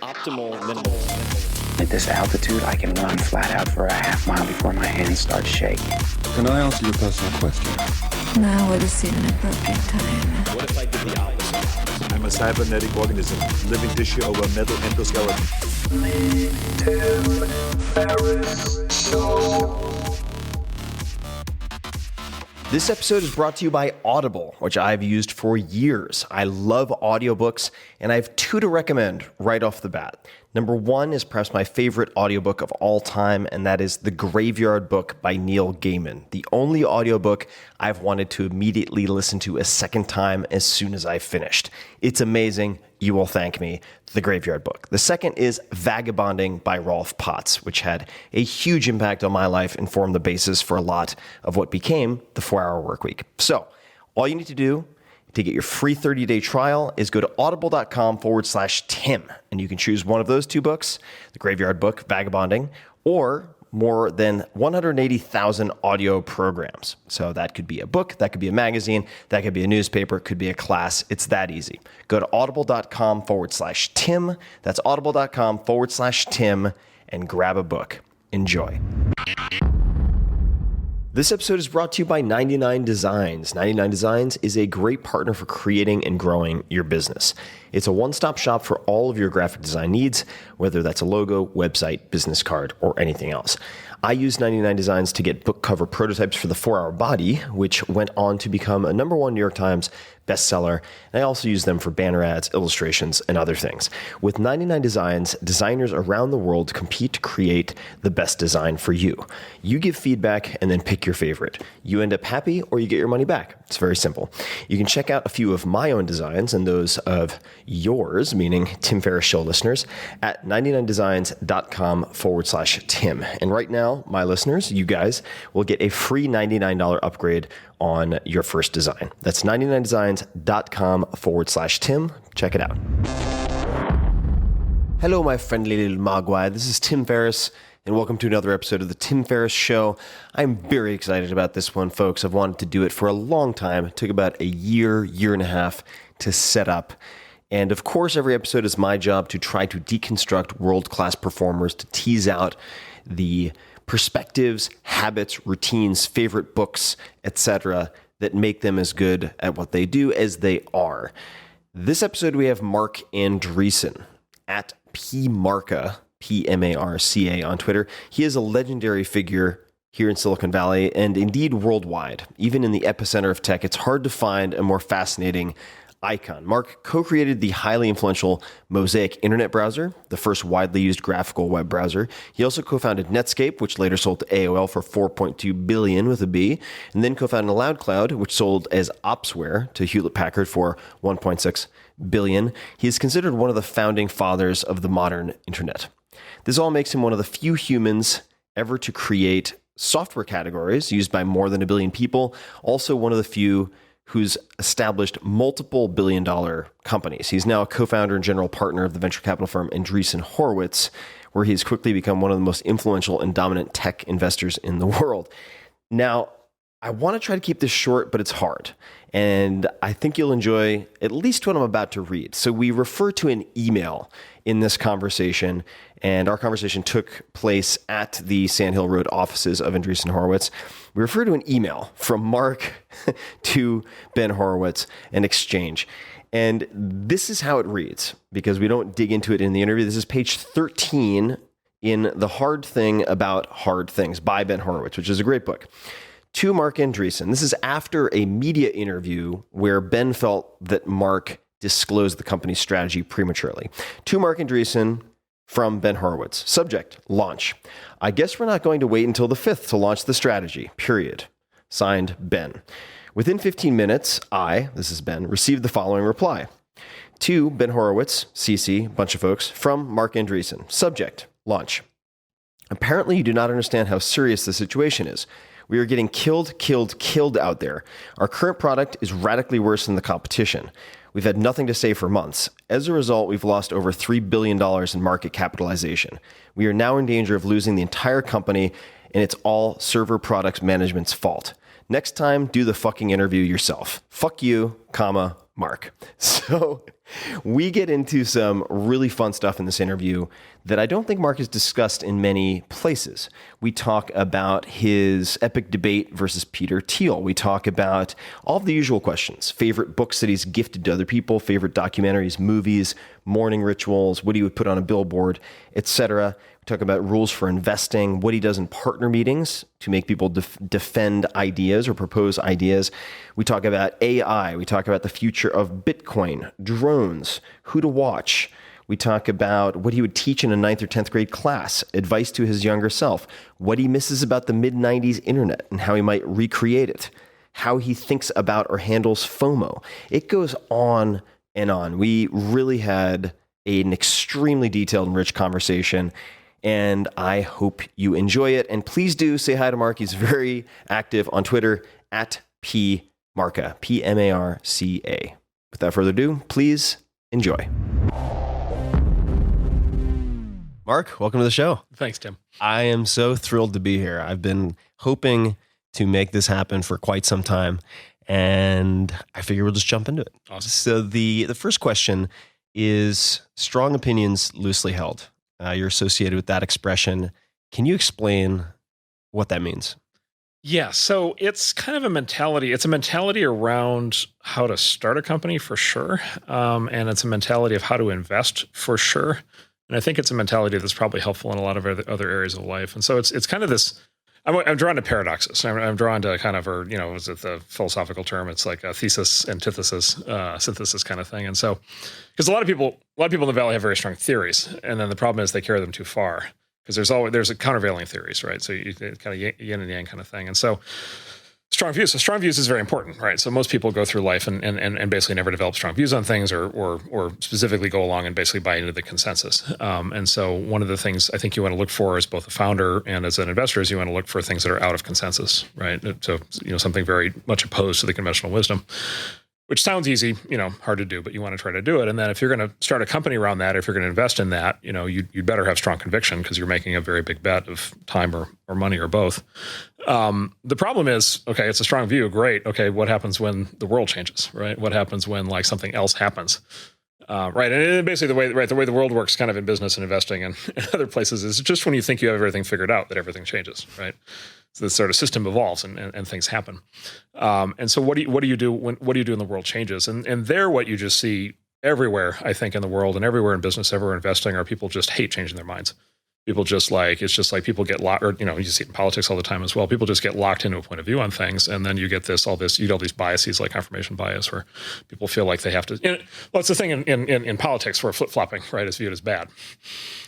optimal minimal. At this altitude, I can run flat out for a half mile before my hands start shaking. Can I ask you a personal question? Now would seem an appropriate time. What if I did the opposite? I'm a cybernetic organism, living tissue over metal endoskeleton. Ferriss Show. This episode is brought to you by Audible, which I've used for years. I love audiobooks, and I have two to recommend right off the bat. Number one is perhaps my favorite audiobook of all time, and that is The Graveyard Book by Neil Gaiman, the only audiobook I've wanted to immediately listen to a second time as soon as I finished. It's amazing. You will thank me. The Graveyard Book. The second is Vagabonding by Rolf Potts, which had a huge impact on my life and formed the basis for a lot of what became the 4-Hour Workweek. So all you need to do to get your free 30-day trial is go to audible.com/Tim, and you can choose one of those two books, The Graveyard Book, Vagabonding, or more than 180,000 audio programs. So that could be a book, that could be a magazine, that could be a newspaper, it could be a class. It's that easy. Go to audible.com/Tim. That's audible.com/Tim and grab a book. Enjoy. This episode is brought to you by 99 Designs. 99 Designs is a great partner for creating and growing your business. It's a one-stop shop for all of your graphic design needs, whether that's a logo, website, business card, or anything else. I use 99 Designs to get book cover prototypes for the 4-Hour Body, which went on to become a #1 New York Times bestseller, and I also use them for banner ads, illustrations, and other things. With 99 Designs, designers around the world compete to create the best design for you. You give feedback and then pick your favorite. You end up happy or you get your money back. It's very simple. You can check out a few of my own designs and those of yours, meaning Tim Ferriss Show listeners, at 99designs.com/Tim. And right now, my listeners, you guys, will get a free $99 upgrade on your first design. That's 99designs.com/Tim. Check it out. Hello, my friendly little mogwai. This is Tim Ferriss, and welcome to another episode of the Tim Ferriss Show. I'm very excited about this one, folks. I've wanted to do it for a long time. It took about a year and a half to set up. And of course, every episode is my job to try to deconstruct world-class performers, to tease out the perspectives, habits, routines, favorite books, etc., that make them as good at what they do as they are. This episode, we have Marc Andreessen at PMarca, PMARCA on Twitter. He is a legendary figure here in Silicon Valley and indeed worldwide. Even in the epicenter of tech, it's hard to find a more fascinating icon. Marc co-created the highly influential Mosaic Internet browser, the first widely used graphical web browser. He also co-founded Netscape, which later sold to AOL for $4.2 billion with a B, and then co-founded Loudcloud, which sold as Opsware to Hewlett Packard for $1.6 billion. He is considered one of the founding fathers of the modern internet. This all makes him one of the few humans ever to create software categories used by more than 1 billion people, also one of the few who's established multiple billion-dollar companies. He's now a co-founder and general partner of the venture capital firm Andreessen Horowitz, where he's quickly become one of the most influential and dominant tech investors in the world. Now, I want to try to keep this short, but it's hard. And I think you'll enjoy at least what I'm about to read. So we refer to an email in this conversation, and our conversation took place at the Sand Hill Road offices of Andreessen Horowitz. We refer to an email from Marc to Ben Horowitz, an exchange. And this is how it reads, because we don't dig into it in the interview. This is page 13 in The Hard Thing About Hard Things by Ben Horowitz, which is a great book. To Marc Andreessen. This is after a media interview where Ben felt that Marc disclosed the company's strategy prematurely. To Marc Andreessen from Ben Horowitz. Subject, launch. I guess we're not going to wait until the 5th to launch the strategy, period. Signed, Ben. Within 15 minutes, this is Ben, received the following reply. To Ben Horowitz, CC, bunch of folks, from Marc Andreessen. Subject, launch. Apparently you do not understand how serious the situation is. We are getting killed out there. Our current product is radically worse than the competition. We've had nothing to say for months. As a result, we've lost over $3 billion in market capitalization. We are now in danger of losing the entire company, and it's all server products management's fault. Next time, do the fucking interview yourself. Fuck you, Marc. So We get into some really fun stuff in this interview that I don't think Marc has discussed in many places. We talk about his epic debate versus Peter Thiel. We talk about all of the usual questions: favorite books that he's gifted to other people, favorite documentaries, movies, morning rituals, what he would put on a billboard, etc. We talk about rules for investing, what he does in partner meetings to make people defend ideas or propose ideas. We talk about AI. We talk about the future of Bitcoin, drones, who to watch. We talk about what he would teach in a 9th or 10th grade class, advice to his younger self, what he misses about the mid-90s internet and how he might recreate it, how he thinks about or handles FOMO. It goes on and on. We really had an extremely detailed and rich conversation, and I hope you enjoy it. And please do say hi to Marc. He's very active on Twitter at PMarca, P-M-A-R-C-A. Without further ado, please enjoy. Marc, welcome to the show. Thanks, Tim. I am so thrilled to be here. I've been hoping to make this happen for quite some time, and I figure we'll just jump into it. Awesome. So the first question is strong opinions loosely held. You're associated with that expression. Can you explain what that means? Yeah, so it's kind of a mentality. It's a mentality around how to start a company for sure, and it's a mentality of how to invest for sure. And I think it's a mentality that's probably helpful in a lot of other areas of life. And so it's kind of this. I'm drawn to paradoxes. I'm drawn to kind of, or is it the philosophical term? It's like a thesis, antithesis, synthesis kind of thing. And so, because a lot of people in the Valley have very strong theories, and then the problem is they carry them too far because there's a countervailing theories, right? So you kind of yin and yang kind of thing. And so strong views. So strong views is very important, right? So most people go through life and basically never develop strong views on things or specifically go along and basically buy into the consensus. And so one of the things I think you want to look for as both a founder and as an investor is you want to look for things that are out of consensus, right? So, something very much opposed to the conventional wisdom, which sounds easy, hard to do, but you want to try to do it. And then if you're going to start a company around that, if you're going to invest in that, you'd better have strong conviction because you're making a very big bet of time or money or both. The problem is, okay, it's a strong view. Great. Okay. What happens when the world changes, right? What happens when like something else happens? Right. And basically the way the world works kind of in business and investing and other places is just when you think you have everything figured out that everything changes, right? So this sort of system evolves and things happen. And so what do you do what do you do when the world changes? And there, what you just see everywhere, I think, in the world and everywhere in business, everywhere investing, are people just hate changing their minds. People just it's just like people get locked, or, you see it in politics all the time as well. People just get locked into a point of view on things. And then you get you get all these biases like confirmation bias where people feel like they have to, well, it's the thing in politics where flip-flopping, right, is viewed as bad.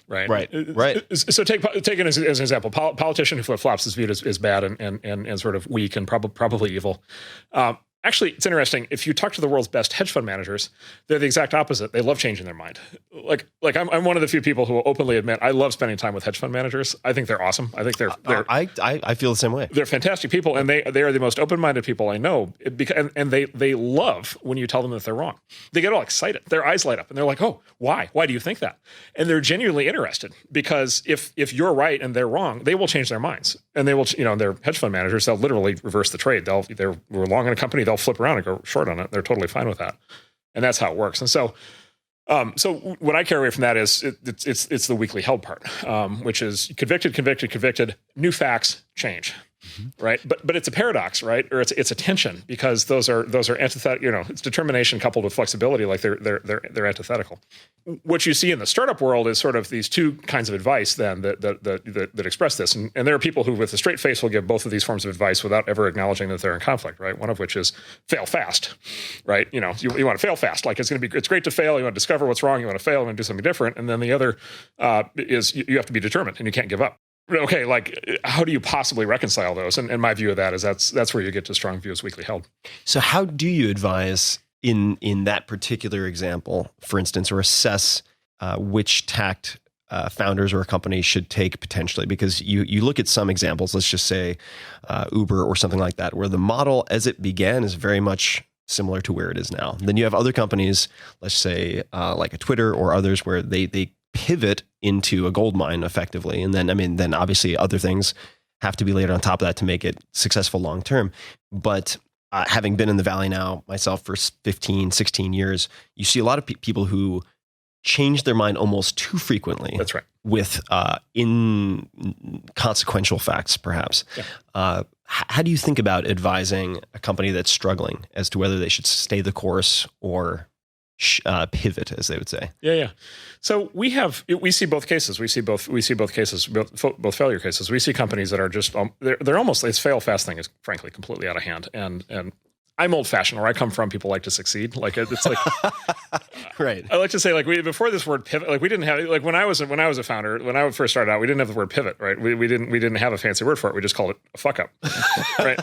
Right. So take it as an example. Politician who flip-flops is viewed as bad and sort of weak and probably evil. Actually, it's interesting. If you talk to the world's best hedge fund managers, they're the exact opposite. They love changing their mind. Like I'm one of the few people who will openly admit I love spending time with hedge fund managers. I think they're awesome. I think they're I feel the same way. They're fantastic people, and they are the most open-minded people I know. And they love when you tell them that they're wrong. They get all excited. Their eyes light up, and they're like, "Oh, why? Why do you think that?" And they're genuinely interested because if you're right and they're wrong, they will change their minds, and they will. They're hedge fund managers. They'll literally reverse the trade. They're long in a company. They'll flip around and go short on it. They're totally fine with that. And that's how it works. And so what I carry away from that is it's the weakly held part, which is convicted, new facts, change. Mm-hmm. Right. But it's a paradox, right? Or it's a tension because those are antithetical, it's determination coupled with flexibility, like they're antithetical. What you see in the startup world is sort of these two kinds of advice then that express this. And there are people who with a straight face will give both of these forms of advice without ever acknowledging that they're in conflict, right? One of which is fail fast, right? You want to fail fast. Like it's great to fail. You want to discover what's wrong. You want to fail. You want to do something different. And then the other is you have to be determined and you can't give up. Okay, like how do you possibly reconcile those? And my view of that is that's where you get to strong views weakly held. So how do you advise in that particular example, for instance, or assess which tact founders or a company should take potentially? Because you look at some examples, let's just say Uber or something like that, where the model as it began is very much similar to where it is now. Then you have other companies, let's say like a Twitter or others, where they pivot into a gold mine effectively. And then obviously other things have to be layered on top of that to make it successful long term. But having been in the Valley now myself for 15, 16 years, you see a lot of people who change their mind almost too frequently. That's right. With inconsequential facts, perhaps. Yeah. How do you think about advising a company that's struggling as to whether they should stay the course or pivot, as they would say? Yeah. So we see both cases. We see both cases, both failure cases. We see companies that are just they're almost, it's fail fast thing is frankly completely out of hand. And I'm old fashioned. Where I come from, people like to succeed. Like it's like, right. I like to say, like before this word pivot, like we didn't have, like when I was a founder, when I first started out, we didn't have the word pivot, right? We didn't have a fancy word for it. We just called it a fuck up, right?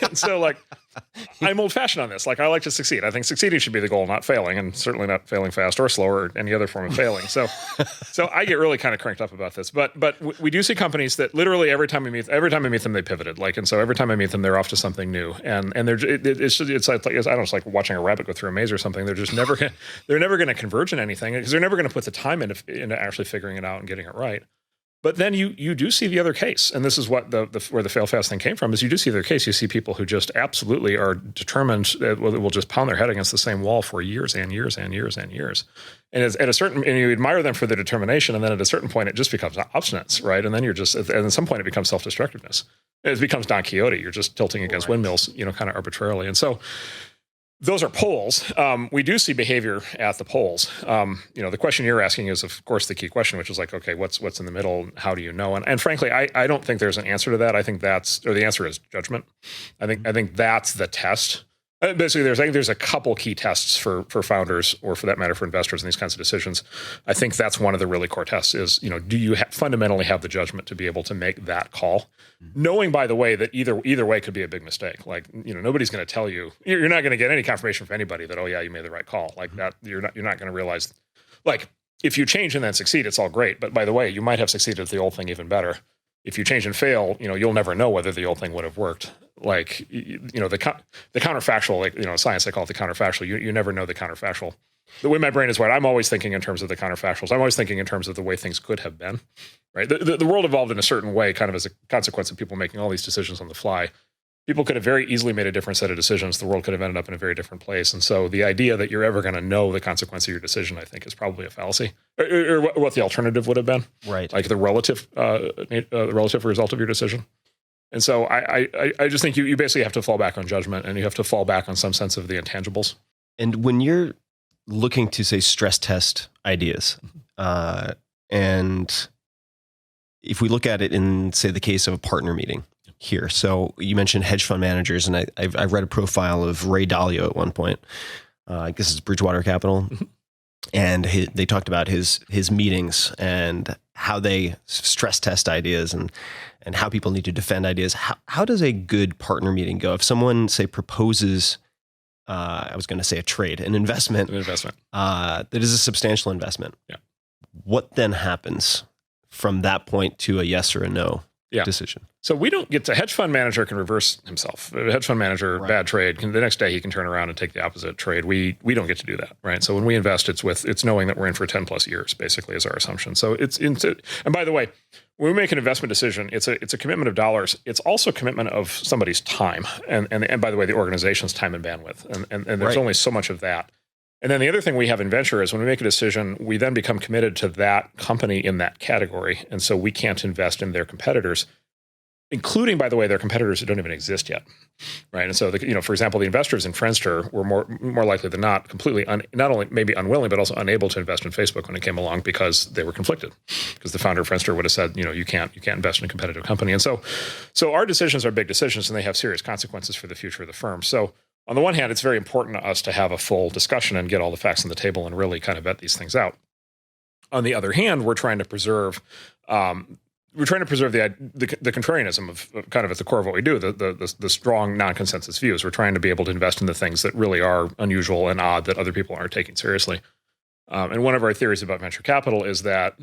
And so like, I'm old fashioned on this. Like I like to succeed. I think succeeding should be the goal, not failing, and certainly not failing fast or slow or any other form of failing. So I get really kind of cranked up about this. But we do see companies that literally every time I meet them, they pivoted. Like, and so every time I meet them, they're off to something new. And it's like I don't know, it's like watching a rabbit go through a maze or something. They're just never going to converge in anything because they're never going to put the time into actually figuring it out and getting it right. But then you do see the other case, and this is what where the fail fast thing came from. Is you do see the other case. You see people who just absolutely are determined will just pound their head against the same wall for years and years and years and years. And and you admire them for the determination, and then at a certain point it just becomes obstinance, right? And then and at some point it becomes self-destructiveness. It becomes Don Quixote. You're just tilting against windmills, kind of arbitrarily. And so those are poles. We do see behavior at the poles. The question you're asking is, of course, the key question, which is like, okay, what's in the middle? How do you know? And frankly, I don't think there's an answer to that. I think the answer is judgment. I think that's the test. Basically, there's a couple key tests for founders, or for that matter, for investors in these kinds of decisions. I think that's one of the really core tests is, do you fundamentally have the judgment to be able to make that call? Knowing, by the way, that either way could be a big mistake. Like, nobody's going to tell you, you're not going to get any confirmation from anybody that, oh yeah, you made the right call. Like that, you're not going to realize, like, if you change and then succeed, it's all great. But by the way, you might have succeeded with the old thing even better. If you change and fail, you'll never know whether the old thing would have worked. Like, the counterfactual, like, science, they call it the counterfactual. You never know the counterfactual. The way my brain is wired, I'm always thinking in terms of the counterfactuals. I'm always thinking in terms of the way things could have been, right? The world evolved in a certain way, kind of as a consequence of people making all these decisions on the fly. People could have very easily made a different set of decisions. The world could have ended up in a very different place. And so the idea that you're ever going to know the consequence of your decision, I think, is probably a fallacy, or what the alternative would have been, right? Like the relative result of your decision. And so I just think you basically have to fall back on judgment, and you have to fall back on some sense of the intangibles. And when you're looking to, say, stress test ideas, and if we look at it in, say, the case of a partner meeting here. So you mentioned hedge fund managers, and I read a profile of Ray Dalio at one point. I guess it's Bridgewater Capital. And they talked about his meetings and how they stress test ideas and how people need to defend ideas. How does a good partner meeting go? If someone, say, proposes, I was going to say an investment that is a substantial investment. Yeah. What then happens from that point to a yes or a no decision? So we don't get to, hedge fund manager can reverse himself. A hedge fund manager, right. Bad trade, the next day he can turn around and take the opposite trade. We don't get to do that, right? So when we invest, it's knowing that we're in for 10 plus years, basically, is our assumption. So and by the way, when we make an investment decision, it's a commitment of dollars. It's also a commitment of somebody's time, and by the way, the organization's time and bandwidth, and there's right. only so much of that. And then the other thing we have in venture is when we make a decision, we then become committed to that company in that category, and so we can't invest in their competitors, including, by the way, their competitors who don't even exist yet, right? And so, for example, the investors in Friendster were more likely than not completely not only maybe unwilling, but also unable to invest in Facebook when it came along because they were conflicted. Because the founder of Friendster would have said, you can't invest in a competitive company. And so our decisions are big decisions, and they have serious consequences for the future of the firm. So on the one hand, it's very important to us to have a full discussion and get all the facts on the table and really kind of vet these things out. On the other hand, we're trying to preserve. We're trying to preserve the contrarianism of kind of at the core of what we do, the strong non-consensus views. We're trying to be able to invest in the things that really are unusual and odd that other people aren't taking seriously. And one of our theories about venture capital is that,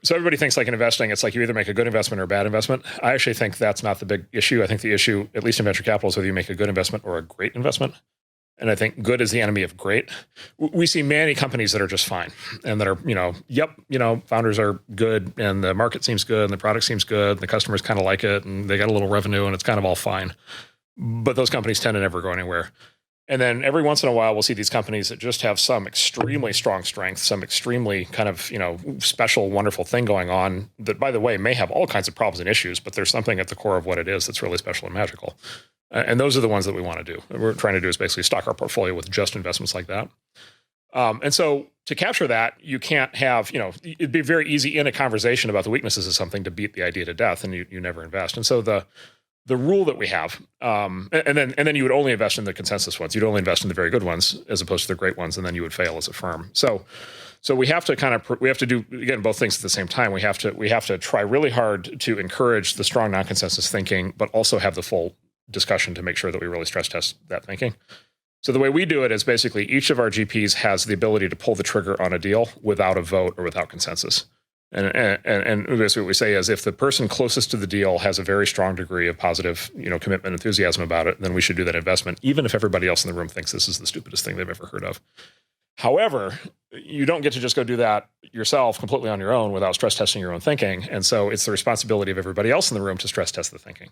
so everybody thinks like in investing, it's like you either make a good investment or a bad investment. I actually think that's not the big issue. I think the issue, at least in venture capital, is whether you make a good investment or a great investment. And I think good is the enemy of great. We see many companies that are just fine and that are, founders are good and the market seems good and the product seems good and the customers kind of like it and they got a little revenue and it's kind of all fine. but those companies tend to never go anywhere. And then every once in a while, we'll see these companies that just have some extremely strong strength, some extremely kind of, special, wonderful thing going on that, by the way, may have all kinds of problems and issues, but there's something at the core of what it is that's really special and magical. And those are the ones that we want to do. What we're trying to do is basically stock our portfolio with just investments like that. And so to capture that, you can't have, it'd be very easy in a conversation about the weaknesses of something to beat the idea to death, and you never invest. And so the rule that we have, and then you would only invest in the consensus ones. You'd only invest in the very good ones as opposed to the great ones, and then you would fail as a firm. So we have to we have to do, again, both things at the same time. We have to try really hard to encourage the strong non-consensus thinking, but also have the full discussion to make sure that we really stress test that thinking. So the way we do it is basically each of our GPs has the ability to pull the trigger on a deal without a vote or without consensus. And basically what we say is if the person closest to the deal has a very strong degree of positive, commitment, enthusiasm about it, then we should do that investment, even if everybody else in the room thinks this is the stupidest thing they've ever heard of. However, you don't get to just go do that yourself completely on your own without stress testing your own thinking. And so it's the responsibility of everybody else in the room to stress test the thinking.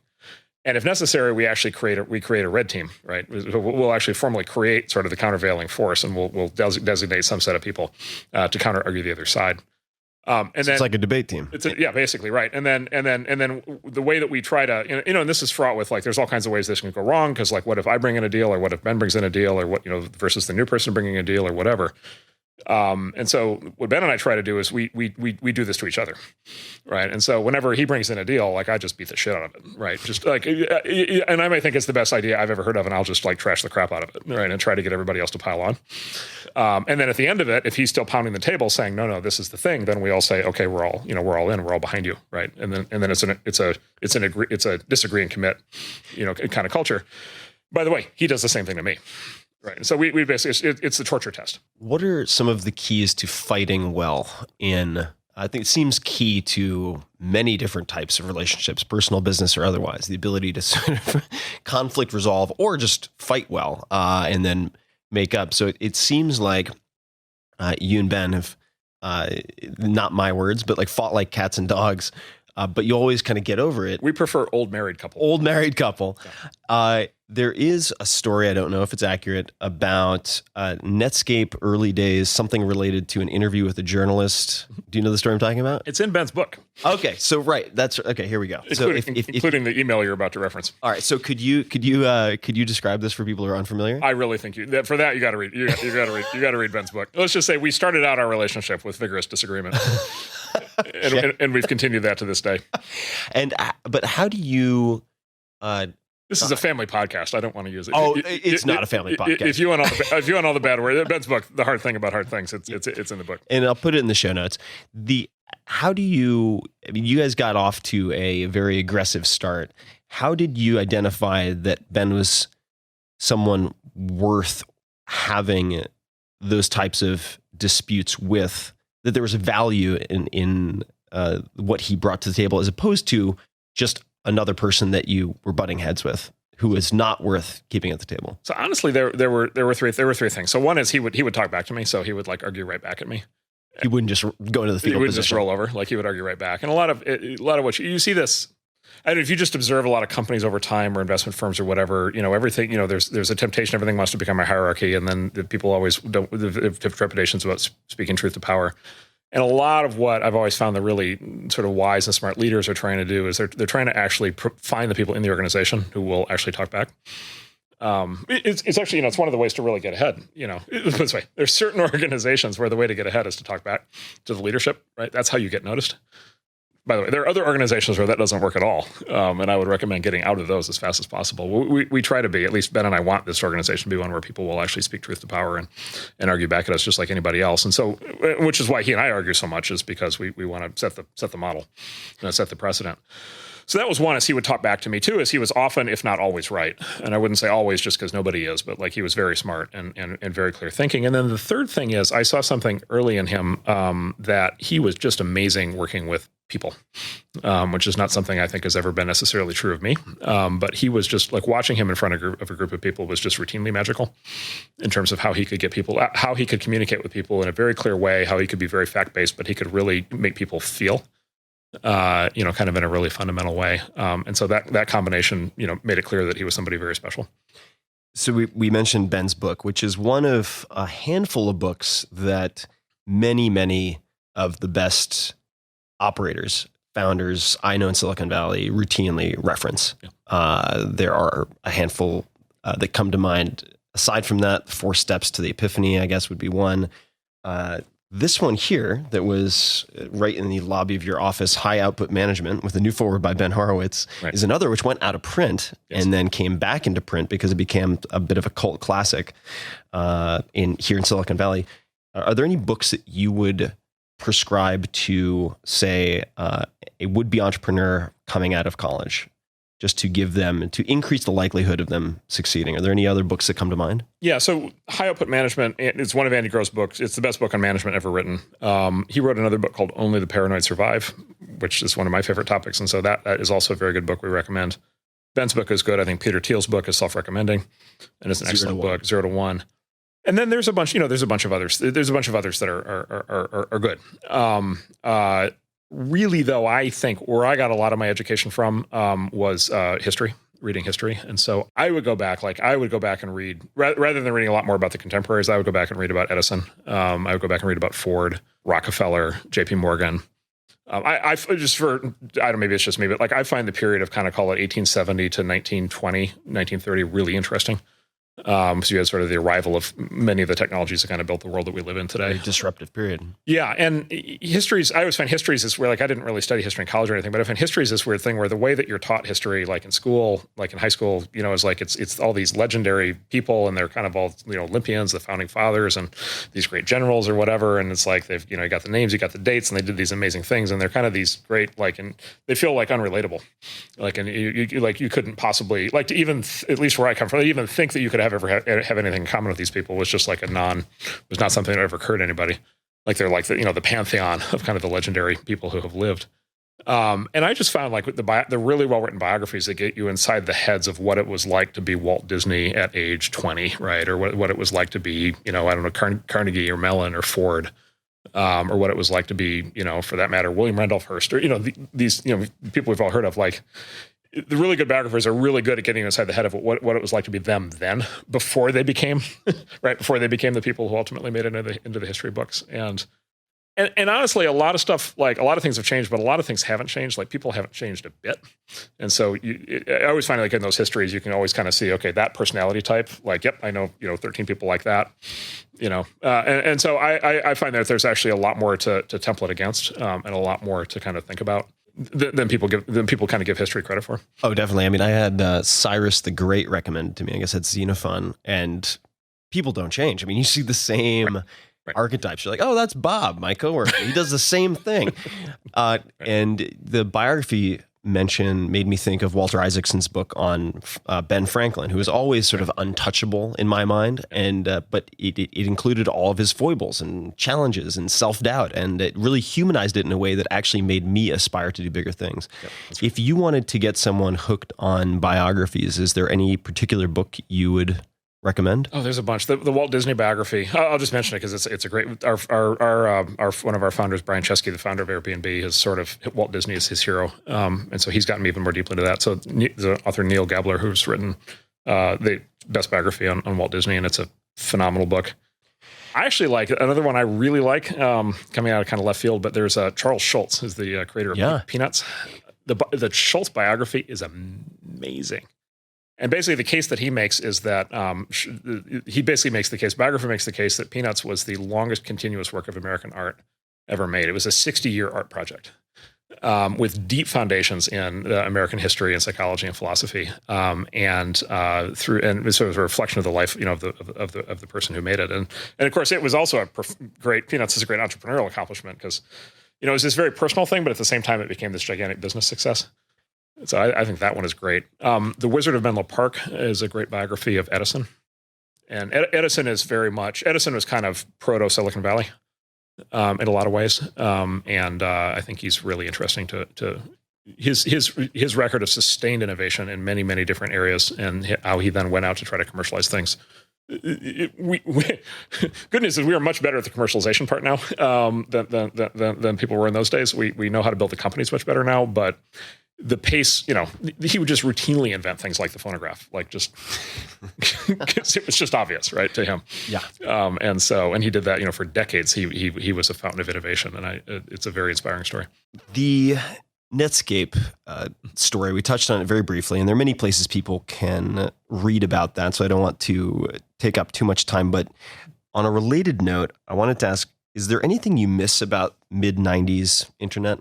And if necessary, we actually create a red team, right? We'll actually formally create sort of the countervailing force, and we'll designate some set of people to counter argue the other side. And so then it's like a debate team. Yeah, basically, right. And then the way that we try to, and this is fraught with there's all kinds of ways this can go wrong, because what if I bring in a deal, or what if Ben brings in a deal, or what versus the new person bringing a deal, or whatever. And so what Ben and I try to do is we do this to each other, right? And so whenever he brings in a deal, I just beat the shit out of it, right? Just and I may think it's the best idea I've ever heard of, and I'll just trash the crap out of it, right? And try to get everybody else to pile on. And then at the end of it, if he's still pounding the table saying, no, this is the thing, then we all say, okay, we're all in, we're all behind you, right? And then it's a disagree and commit, kind of culture. By the way, he does the same thing to me. Right. So we basically, it's the torture test. What are some of the keys to fighting well I think it seems key to many different types of relationships, personal, business, or otherwise, the ability to sort of conflict resolve or just fight well and then make up. So it seems like you and Ben have, not my words, but fought like cats and dogs. But you always kind of get over it. We prefer old married couple. Yeah. There is a story, I don't know if it's accurate, about Netscape early days, something related to an interview with a journalist. Do you know the story I'm talking about? It's in Ben's book. Okay, so right, that's okay. Here we go. Including the email you're about to reference. All right, so could you describe this for people who are unfamiliar? I really think you got to read. You got to read Ben's book. Let's just say we started out our relationship with vigorous disagreement. And we've continued that to this day. But how do you? This is a family podcast. I don't want to use it. Oh, it's not a family podcast. If you want all the bad words, Ben's book, The Hard Thing About Hard Things, it's in the book. And I'll put it in the show notes. How do you? I mean, you guys got off to a very aggressive start. How did you identify that Ben was someone worth having those types of disputes with? That there was a value in what he brought to the table, as opposed to just another person that you were butting heads with, who is not worth keeping at the table. So honestly, there were three things. So one is he would talk back to me, so he would argue right back at me. He wouldn't just go into the fetal position. He wouldn't just roll over. He would argue right back. And a lot of what you see this. I mean, if you just observe a lot of companies over time, or investment firms, or whatever, everything, there's a temptation. Everything wants to become a hierarchy, and then the people always have trepidations about speaking truth to power. And a lot of what I've always found the really sort of wise and smart leaders are trying to do is they're trying to actually find the people in the organization who will actually talk back. It's actually, it's one of the ways to really get ahead. This way, there's certain organizations where the way to get ahead is to talk back to the leadership, right? That's how you get noticed. By the way, there are other organizations where that doesn't work at all. And I would recommend getting out of those as fast as possible. We try to be, at least Ben and I want this organization to be one where people will actually speak truth to power and argue back at us just like anybody else. And so, which is why he and I argue so much, is because we want to set the model, set the precedent. So that was one, is he would talk back to me. Two is he was often, if not always, right. And I wouldn't say always just because nobody is, but he was very smart and very clear thinking. And then the third thing is I saw something early in him that he was just amazing working with people, which is not something I think has ever been necessarily true of me. But he was just watching him in front of a group of people was just routinely magical in terms of how he could get people, how he could communicate with people in a very clear way, how he could be very fact-based, but he could really make people feel. kind of in a really fundamental way. And so that combination, made it clear that he was somebody very special. So we mentioned Ben's book, which is one of a handful of books that many of the best operators, founders I know in Silicon Valley routinely reference. Yeah. There are a handful that come to mind. Aside from that, 4 Steps to the Epiphany, I guess, would be one. This one here that was right in the lobby of your office, High Output Management, with a new foreword by Ben Horowitz, right, is another which went out of print and then came back into print because it became a bit of a cult classic here in Silicon Valley. Are there any books that you would prescribe to, say, a would-be entrepreneur coming out of college, just to give them, to increase the likelihood of them succeeding? Are there any other books that come to mind? Yeah, so High Output Management, it's one of Andy Grove's books. It's the best book on management ever written. He wrote another book called Only the Paranoid Survive, which is one of my favorite topics. And so that is also a very good book we recommend. Ben's book is good. I think Peter Thiel's book is self-recommending, and it's an excellent book, 0 to 1. And then there's a bunch, there's a bunch of others. There's a bunch of others that are good. Really, though, I think where I got a lot of my education from was history, reading history. And so I would go back and read, rather than reading a lot more about the contemporaries, I would go back and read about Edison. I would go back and read about Ford, Rockefeller, JP Morgan. Maybe it's just me, but I find the period of kind of call it 1870 to 1920, 1930 really interesting. So you had sort of the arrival of many of the technologies that kind of built the world that we live in today. Very disruptive period. Yeah. And I always find histories is where, I didn't really study history in college or anything, but I find history is this weird thing where the way that you're taught history, in school, in high school, is it's all these legendary people, and they're kind of all, Olympians, the founding fathers, and these great generals or whatever. And it's they've, you got the names, you got the dates, and they did these amazing things. And they're kind of these great, and they feel unrelatable. And you couldn't possibly, to even, at least where I come from, even think that you could have anything in common with these people was just was not something that ever occurred to anybody. They're the pantheon of kind of the legendary people who have lived. And I just found the really well-written biographies that get you inside the heads of what it was like to be Walt Disney at age 20, right? Or what it was like to be, Carnegie or Mellon or Ford, or what it was like to be, for that matter, William Randolph Hearst, or, these people we've all heard of, the really good biographers are really good at getting inside the head of what it was like to be them then, before they became before they became the people who ultimately made it into the history books. And honestly, a lot of stuff, a lot of things have changed, but a lot of things haven't changed. People haven't changed a bit. And so I always find in those histories, you can always kind of see, okay, that personality type, yep, I know, 13 people like that, and so I find that there's actually a lot more to template against, and a lot more to kind of think about than people kind of give history credit for. Oh, definitely. I mean, I had Cyrus the Great recommended to me. I guess it's Xenophon, and people don't change. I mean, you see the same archetypes. You're like, oh, that's Bob, my coworker. He does the same thing. And the biography mention made me think of Walter Isaacson's book on Ben Franklin, who was always sort of untouchable in my mind, and but it included all of his foibles and challenges and self-doubt, and it really humanized it in a way that actually made me aspire to do bigger things. Yep, if you wanted to get someone hooked on biographies, is there any particular book you would recommend? Oh, there's a bunch. The Walt Disney biography. I'll just mention it because it's a great. Our one of our founders, Brian Chesky, the founder of Airbnb, is sort of Walt Disney is his hero, and so he's gotten me even more deeply into that. So the author Neil Gabler, who's written the best biography on Walt Disney, and it's a phenomenal book. I actually like another one I really like, coming out of kind of left field, but there's Charles Schultz, who's the creator of Peanuts. The Schultz biography is amazing. And basically the case that he makes is that biographer makes the case that Peanuts was the longest continuous work of American art ever made. It was a 60-year art project with deep foundations in American history and psychology and philosophy, and so it was a reflection of the life, of the person who made it. And of course, it was also Peanuts is a great entrepreneurial accomplishment because, it was this very personal thing, but at the same time, it became this gigantic business success. So I think that one is great. The Wizard of Menlo Park is a great biography of Edison. And Edison was kind of proto-Silicon Valley in a lot of ways. And I think he's really interesting to his record of sustained innovation in many, many different areas, and how he then went out to try to commercialize things Good news is we are much better at the commercialization part now than people were in those days. We know how to build the companies much better now, but the pace, he would just routinely invent things like the phonograph, like just it was just obvious, right, to him. Yeah. And he did that, for decades. He was a fountain of innovation, and it's a very inspiring story. The Netscape story, we touched on it very briefly, and there are many places people can read about that, so I don't want to take up too much time. But on a related note, I wanted to ask, is there anything you miss about mid-90s internet?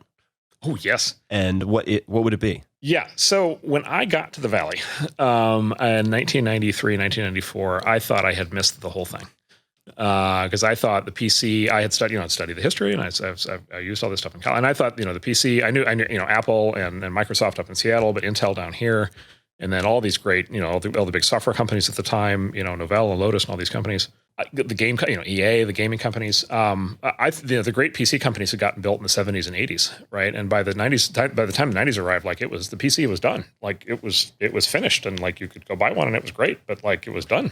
Oh, yes. And what would it be? Yeah. So when I got to the Valley in 1993, 1994, I thought I had missed the whole thing. Because I thought the PC, I had studied the history, and I used all this stuff in college. And I thought, the PC, I knew, Apple and Microsoft up in Seattle, but Intel down here, and then all these great, all the big software companies at the time, Novell and Lotus and all these companies, the game, EA, the gaming companies. The great PC companies had gotten built in the 70s and 80s, right? And by the 90s, by the time the 90s arrived, the PC was done, it was finished, and you could go buy one, and it was great, but it was done.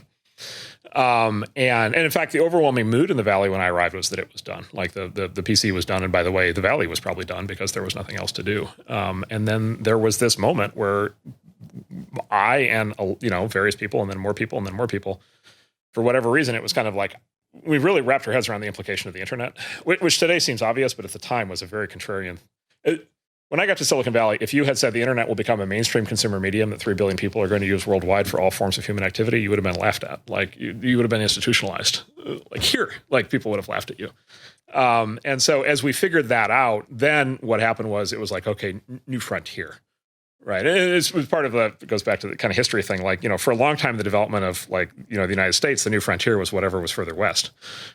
And in fact, the overwhelming mood in the Valley when I arrived was that it was done. The PC was done. And by the way, the Valley was probably done because there was nothing else to do. And then there was this moment where I and, various people, and then more people, and then more people, for whatever reason, it was kind of we really wrapped our heads around the implication of the internet, which today seems obvious, but at the time was a very contrarian. When I got to Silicon Valley, if you had said the internet will become a mainstream consumer medium that 3 billion people are going to use worldwide for all forms of human activity, you would have been laughed at. You would have been institutionalized. People would have laughed at you. And so as we figured that out, then what happened was it was okay, new frontier. Right. And it was part of it goes back to the kind of history thing. For a long time, the development of the United States, the new frontier was whatever was further west.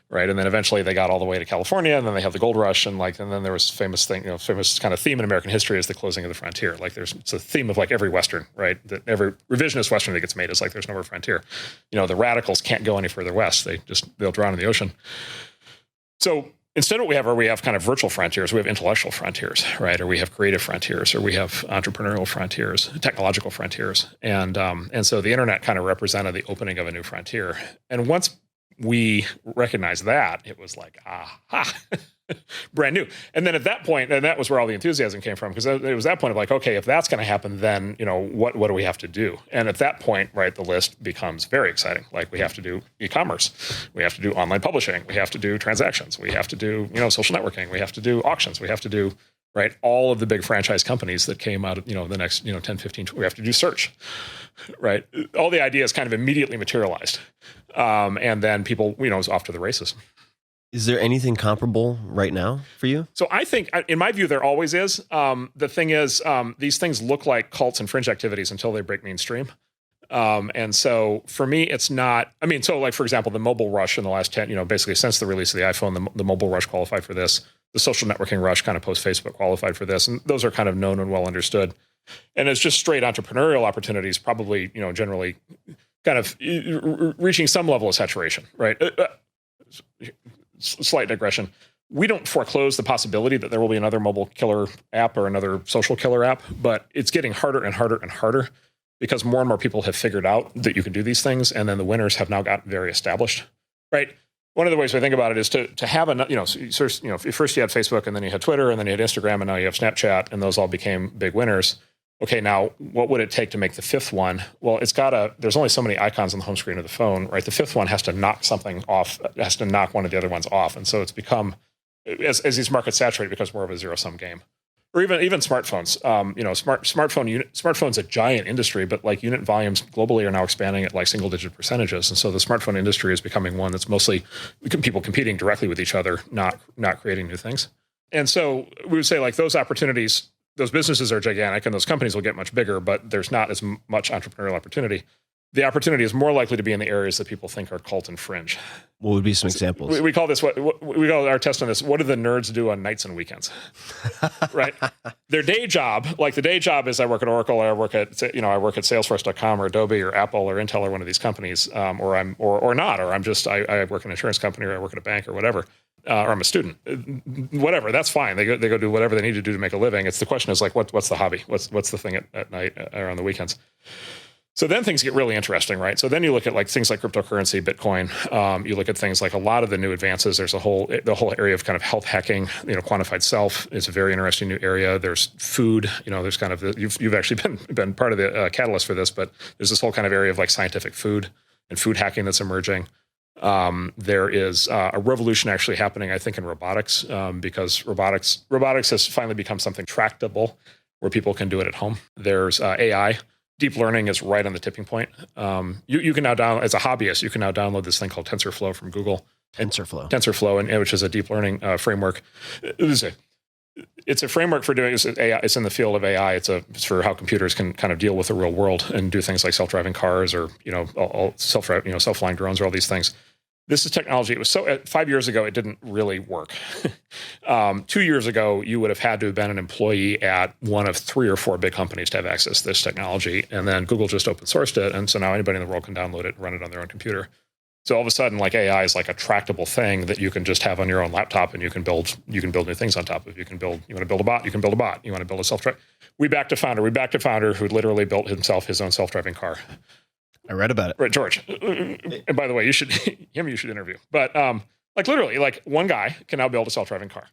Right. And then eventually they got all the way to California, and then they have the gold rush. And then there was famous kind of theme in American history is the closing of the frontier. It's a theme of every Western, right? That every revisionist Western that gets made is there's no more frontier. The radicals can't go any further west. They'll drown in the ocean. So instead, what we have kind of virtual frontiers. We have intellectual frontiers, right? Or we have creative frontiers, or we have entrepreneurial frontiers, technological frontiers. And so the internet kind of represented the opening of a new frontier. And once we recognized that, it was aha, brand new. And then at that point, and that was where all the enthusiasm came from, because it was that point of okay, if that's going to happen, then, what do we have to do? And at that point, right, the list becomes very exciting. We have to do e-commerce. We have to do online publishing. We have to do transactions. We have to do, social networking. We have to do auctions. We have to do, right, all of the big franchise companies that came out of, the next, 10, 15, 20, we have to do search, right? All the ideas kind of immediately materialized. And then people, was off to the races. Is there anything comparable right now for you? So I think, in my view, there always is. The thing is, these things look like cults and fringe activities until they break mainstream. And so for me, it's not, for example, the mobile rush in the last 10, basically since the release of the iPhone, the mobile rush qualified for this. The social networking rush kind of post-Facebook qualified for this. And those are kind of known and well understood. And it's just straight entrepreneurial opportunities, probably, generally kind of reaching some level of saturation, right? Slight digression. We don't foreclose the possibility that there will be another mobile killer app or another social killer app, but it's getting harder and harder and harder because more and more people have figured out that you can do these things, and then the winners have now gotten very established, right? One of the ways I think about it is to have first you had Facebook, and then you had Twitter, and then you had Instagram, and now you have Snapchat, and those all became big winners. Okay, now what would it take to make the fifth one? Well, there's only so many icons on the home screen of the phone, right? The fifth one has to knock something off, has to knock one of the other ones off. And so it's become, as these markets saturate, it becomes more of a zero-sum game. Or even smartphones. Smartphone's a giant industry, but unit volumes globally are now expanding at single-digit percentages. And so the smartphone industry is becoming one that's mostly people competing directly with each other, not creating new things. And so we would say those opportunities, those businesses are gigantic, and those companies will get much bigger, but there's not as much entrepreneurial opportunity. The opportunity is more likely to be in the areas that people think are cult and fringe. What would be some examples? We call this we call our test on this. What do the nerds do on nights and weekends? Right. Their day job, the day job is I work at Oracle, or I work at Salesforce.com or Adobe or Apple or Intel or one of these companies, or I'm just I work in an insurance company, or I work at a bank or whatever. Or I'm a student, whatever. That's fine. They go do whatever they need to do to make a living. It's the question is what's the hobby? What's the thing at night or on the weekends? So then things get really interesting, right? So then you look at like things like cryptocurrency, Bitcoin. You look at things like a lot of the new advances. There's the whole area of kind of health hacking. Quantified self is a very interesting new area. There's food. There's kind of you've actually been part of the catalyst for this, but there's this whole kind of area of like scientific food and food hacking that's emerging. There is a revolution actually happening, I think, in robotics because robotics has finally become something tractable where people can do it at home. There's AI. Deep learning is right on the tipping point. You can now download, as a hobbyist, you can now download this thing called TensorFlow from Google. TensorFlow, and which is a deep learning framework. It's a framework for doing AI. It's in the field of AI. It's for how computers can kind of deal with the real world and do things like self-driving cars or self-flying drones or all these things. This is technology. It was 5 years ago, it didn't really work. 2 years ago, you would have had to have been an employee at one of 3 or 4 big companies to have access to this technology. And then Google just open sourced it. And so now anybody in the world can download it and run it on their own computer. So all of a sudden, like AI is like a tractable thing that you can just have on your own laptop and you can build new things on top of. You want to build a bot, you can build a bot. You want to build a self-driving. We backed a founder who literally built himself his own self-driving car. I read about it. Right, George. And by the way, you should interview. But literally, one guy can now build a self-driving car.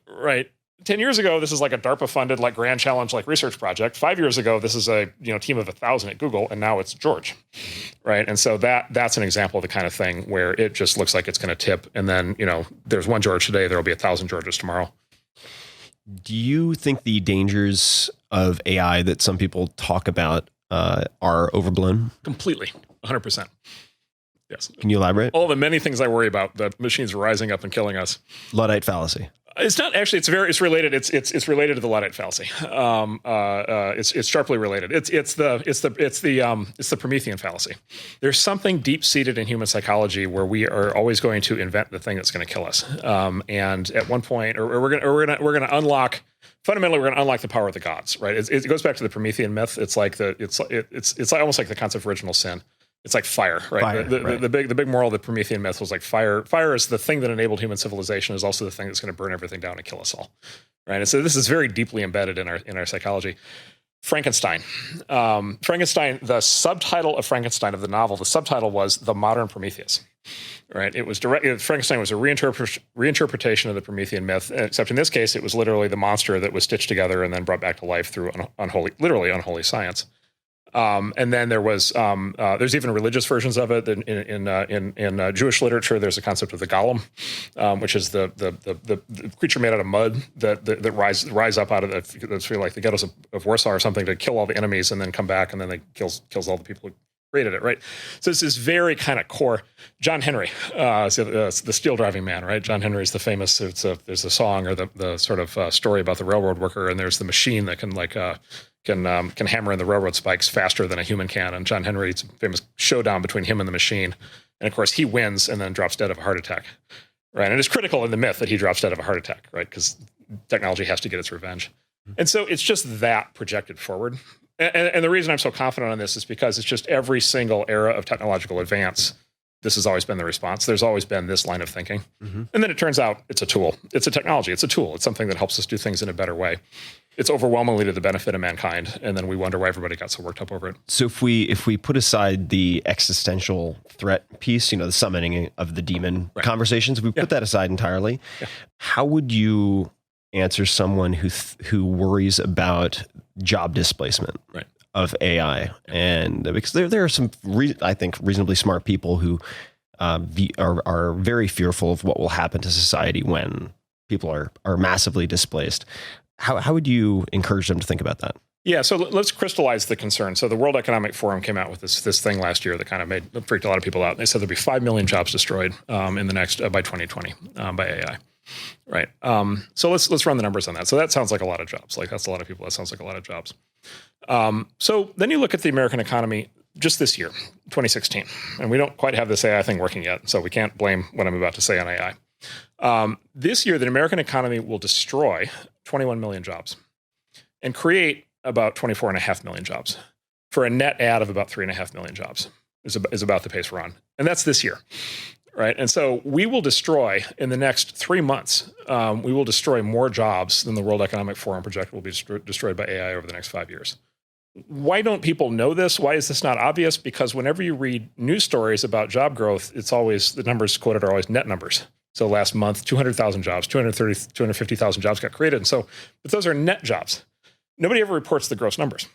Right. 10 years ago, this is like a DARPA-funded, like grand challenge, like research project. 5 years ago, this is a team of 1,000 at Google, and now it's George. Right. And so that's an example of the kind of thing where it just looks like it's going to tip. And then, there's one George today, there will be 1,000 Georges tomorrow. Do you think the dangers of AI that some people talk about are overblown? Completely. 100%. Yes. Can you elaborate? All the many things I worry about, the machines rising up and killing us. Luddite fallacy. It's not actually. It's related. It's related to the Luddite fallacy. It's sharply related. It's the Promethean fallacy. There's something deep seated in human psychology where we are always going to invent the thing that's going to kill us. And at one point, or we're going to unlock. Fundamentally, we're going to unlock the power of the gods. Right. It goes back to the Promethean myth. It's like it's almost like the concept of original sin. It's like fire, right? The big moral of the Promethean myth was like fire. Fire is the thing that enabled human civilization. Is also the thing that's going to burn everything down and kill us all, right? And so this is very deeply embedded in our psychology. Frankenstein. The subtitle of Frankenstein of the novel, the subtitle was The Modern Prometheus. Right? It was Frankenstein was a reinterpretation of the Promethean myth, except in this case, it was literally the monster that was stitched together and then brought back to life through unholy science. And then there was there's even religious versions of it. In Jewish literature, there's a concept of the golem, which is the creature made out of mud that rise up out of the ghettos of Warsaw or something to kill all the enemies and then come back and then they kills all the people who created it. Right. So this is very kind of core. John Henry, the steel driving man. Right. John Henry is the famous. There's a song or the sort of story about the railroad worker, and there's the machine that can hammer in the railroad spikes faster than a human can. And John Henry's famous showdown between him and the machine. And of course, he wins and then drops dead of a heart attack. Right. And it's critical in the myth that he drops dead of a heart attack, right? Because technology has to get its revenge. And so it's just that projected forward. And the reason I'm so confident on this is because it's just every single era of technological advance. This has always been the response. There's always been this line of thinking. Mm-hmm. And then it turns out it's a tool. It's a technology. It's a tool. It's something that helps us do things in a better way. It's overwhelmingly to the benefit of mankind. And then we wonder why everybody got so worked up over it. So if we put aside the existential threat piece, the summoning of the demon conversations, if we put that aside entirely, how would you answer someone who worries about job displacement of AI? And because there are some, I think, reasonably smart people who are very fearful of what will happen to society when people are massively displaced. How would you encourage them to think about that? Yeah, so let's crystallize the concern. So the World Economic Forum came out with this thing last year that kind of freaked a lot of people out. They said there'd be 5 million jobs destroyed in the next by 2020 by AI. Right. So let's run the numbers on that. So that sounds like a lot of jobs. Like that's a lot of people. That sounds like a lot of jobs. So then you look at the American economy just this year, 2016, and we don't quite have this AI thing working yet. So we can't blame what I'm about to say on AI. This year, the American economy will destroy 21 million jobs and create about 24.5 million jobs for a net add of about 3.5 million jobs is about the pace we're on. And that's this year. Right. And so we will destroy in the next 3 months, we will destroy more jobs than the World Economic Forum projected will be destroyed by AI over the next 5 years. Why don't people know this? Why is this not obvious? Because whenever you read news stories about job growth, it's always, the numbers quoted are always net numbers. So last month, 200,000 jobs, 250,000 jobs got created. And so, but those are net jobs. Nobody ever reports the gross numbers.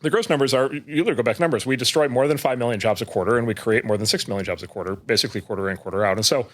The gross numbers are, you literally go back numbers. We destroy more than 5 million jobs a quarter, and we create more than 6 million jobs a quarter, basically quarter in, quarter out. And so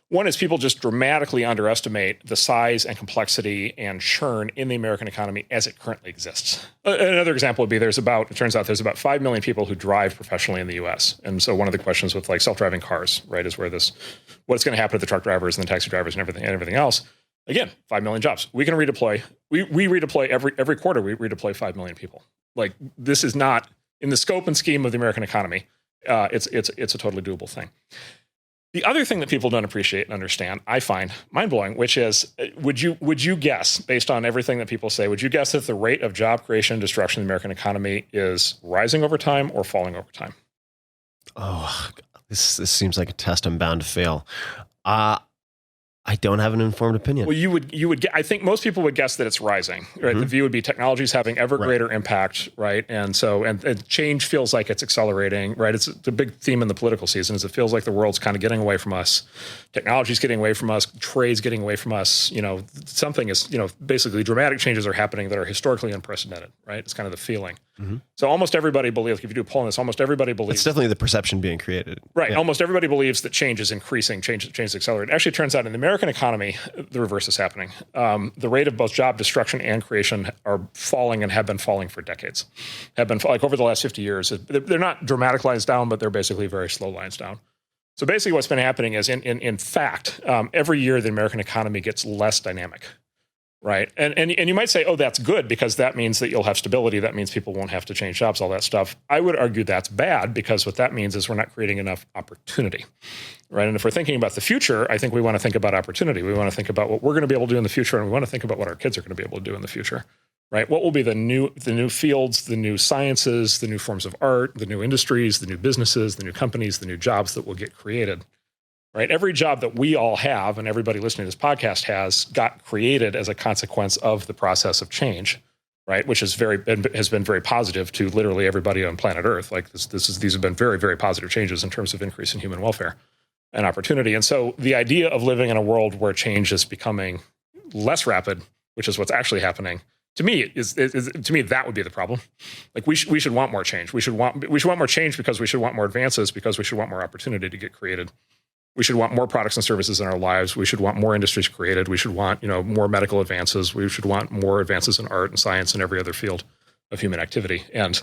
one is people just dramatically underestimate the size and complexity and churn in the American economy as it currently exists. Another example would be it turns out there's about 5 million people who drive professionally in the US. And so one of the questions with like self-driving cars, right, is what's going to happen to the truck drivers and the taxi drivers and everything else. Again, 5 million jobs. We can redeploy. We redeploy every quarter. We redeploy 5 million people. Like, this is not in the scope and scheme of the American economy. It's a totally doable thing. The other thing that people don't appreciate and understand, I find mind-blowing, which is, would you guess, based on everything that people say, would you guess that the rate of job creation and destruction in the American economy is rising over time or falling over time? Oh, this seems like a test I'm bound to fail. I don't have an informed opinion. Well, you would. I think most people would guess that it's rising. Right, the view would be technology is having ever greater impact. Right, and so and change feels like it's accelerating. Right, it's the big theme in the political season. Is it feels like the world's kind of getting away from us. Technology's getting away from us. Trade's getting away from us. Something is. Basically, dramatic changes are happening that are historically unprecedented. Right, it's kind of the feeling. So almost everybody believes. If you do a poll on this, almost everybody believes. It's definitely the perception being created. Right, almost everybody believes that change is increasing. Change is accelerating. Actually, it turns out in the American economy, the reverse is happening. The rate of both job destruction and creation are falling and have been falling for decades. Have been like over the last 50 years. They're not dramatic lines down, but they're basically very slow lines down. So basically what's been happening is, in fact, every year the American economy gets less dynamic. Right. And you might say, oh, that's good because that means that you'll have stability. That means people won't have to change jobs, all that stuff. I would argue that's bad because what that means is we're not creating enough opportunity. Right. And if we're thinking about the future, I think we want to think about opportunity. We want to think about what we're going to be able to do in the future. And we want to think about what our kids are going to be able to do in the future. Right. What will be the new fields, the new sciences, the new forms of art, the new industries, the new businesses, the new companies, the new jobs that will get created. Right, every job that we all have and everybody listening to this podcast got created as a consequence of the process of change, right? Which has been very positive to literally everybody on planet Earth. Like these have been very, very positive changes in terms of increase in human welfare and opportunity. And so the idea of living in a world where change is becoming less rapid, which is what's actually happening, to me that would be the problem. Like we should want more change. We should want more change because we should want more advances because we should want more opportunity to get created. We should want more products and services in our lives. We should want more industries created. We should want, more medical advances. We should want more advances in art and science and every other field of human activity. And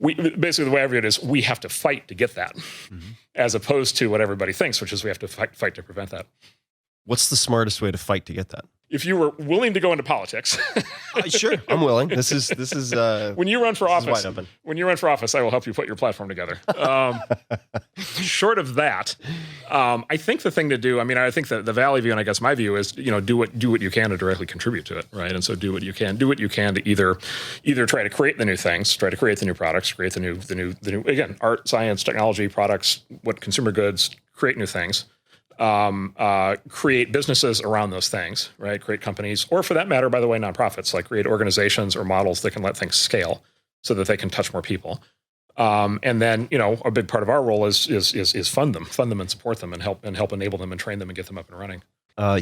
basically the way I view it is we have to fight to get that, as opposed to what everybody thinks, which is we have to fight to prevent that. What's the smartest way to fight to get that? If you were willing to go into politics, sure, I'm willing. This is when you run for office. Wide open. When you run for office, I will help you put your platform together. Short of that, I think the thing to do. I think the Valley view, and I guess my view is, do what you can to directly contribute to it, right? And so do what you can to either try to create the new things, try to create the new products, create the new again, art, science, technology, products, what consumer goods, create new things. Create businesses around those things, right? Create companies, or for that matter, by the way, nonprofits, like create organizations or models that can let things scale so that they can touch more people. And then, a big part of our role is fund them and support them and help enable them and train them and get them up and running.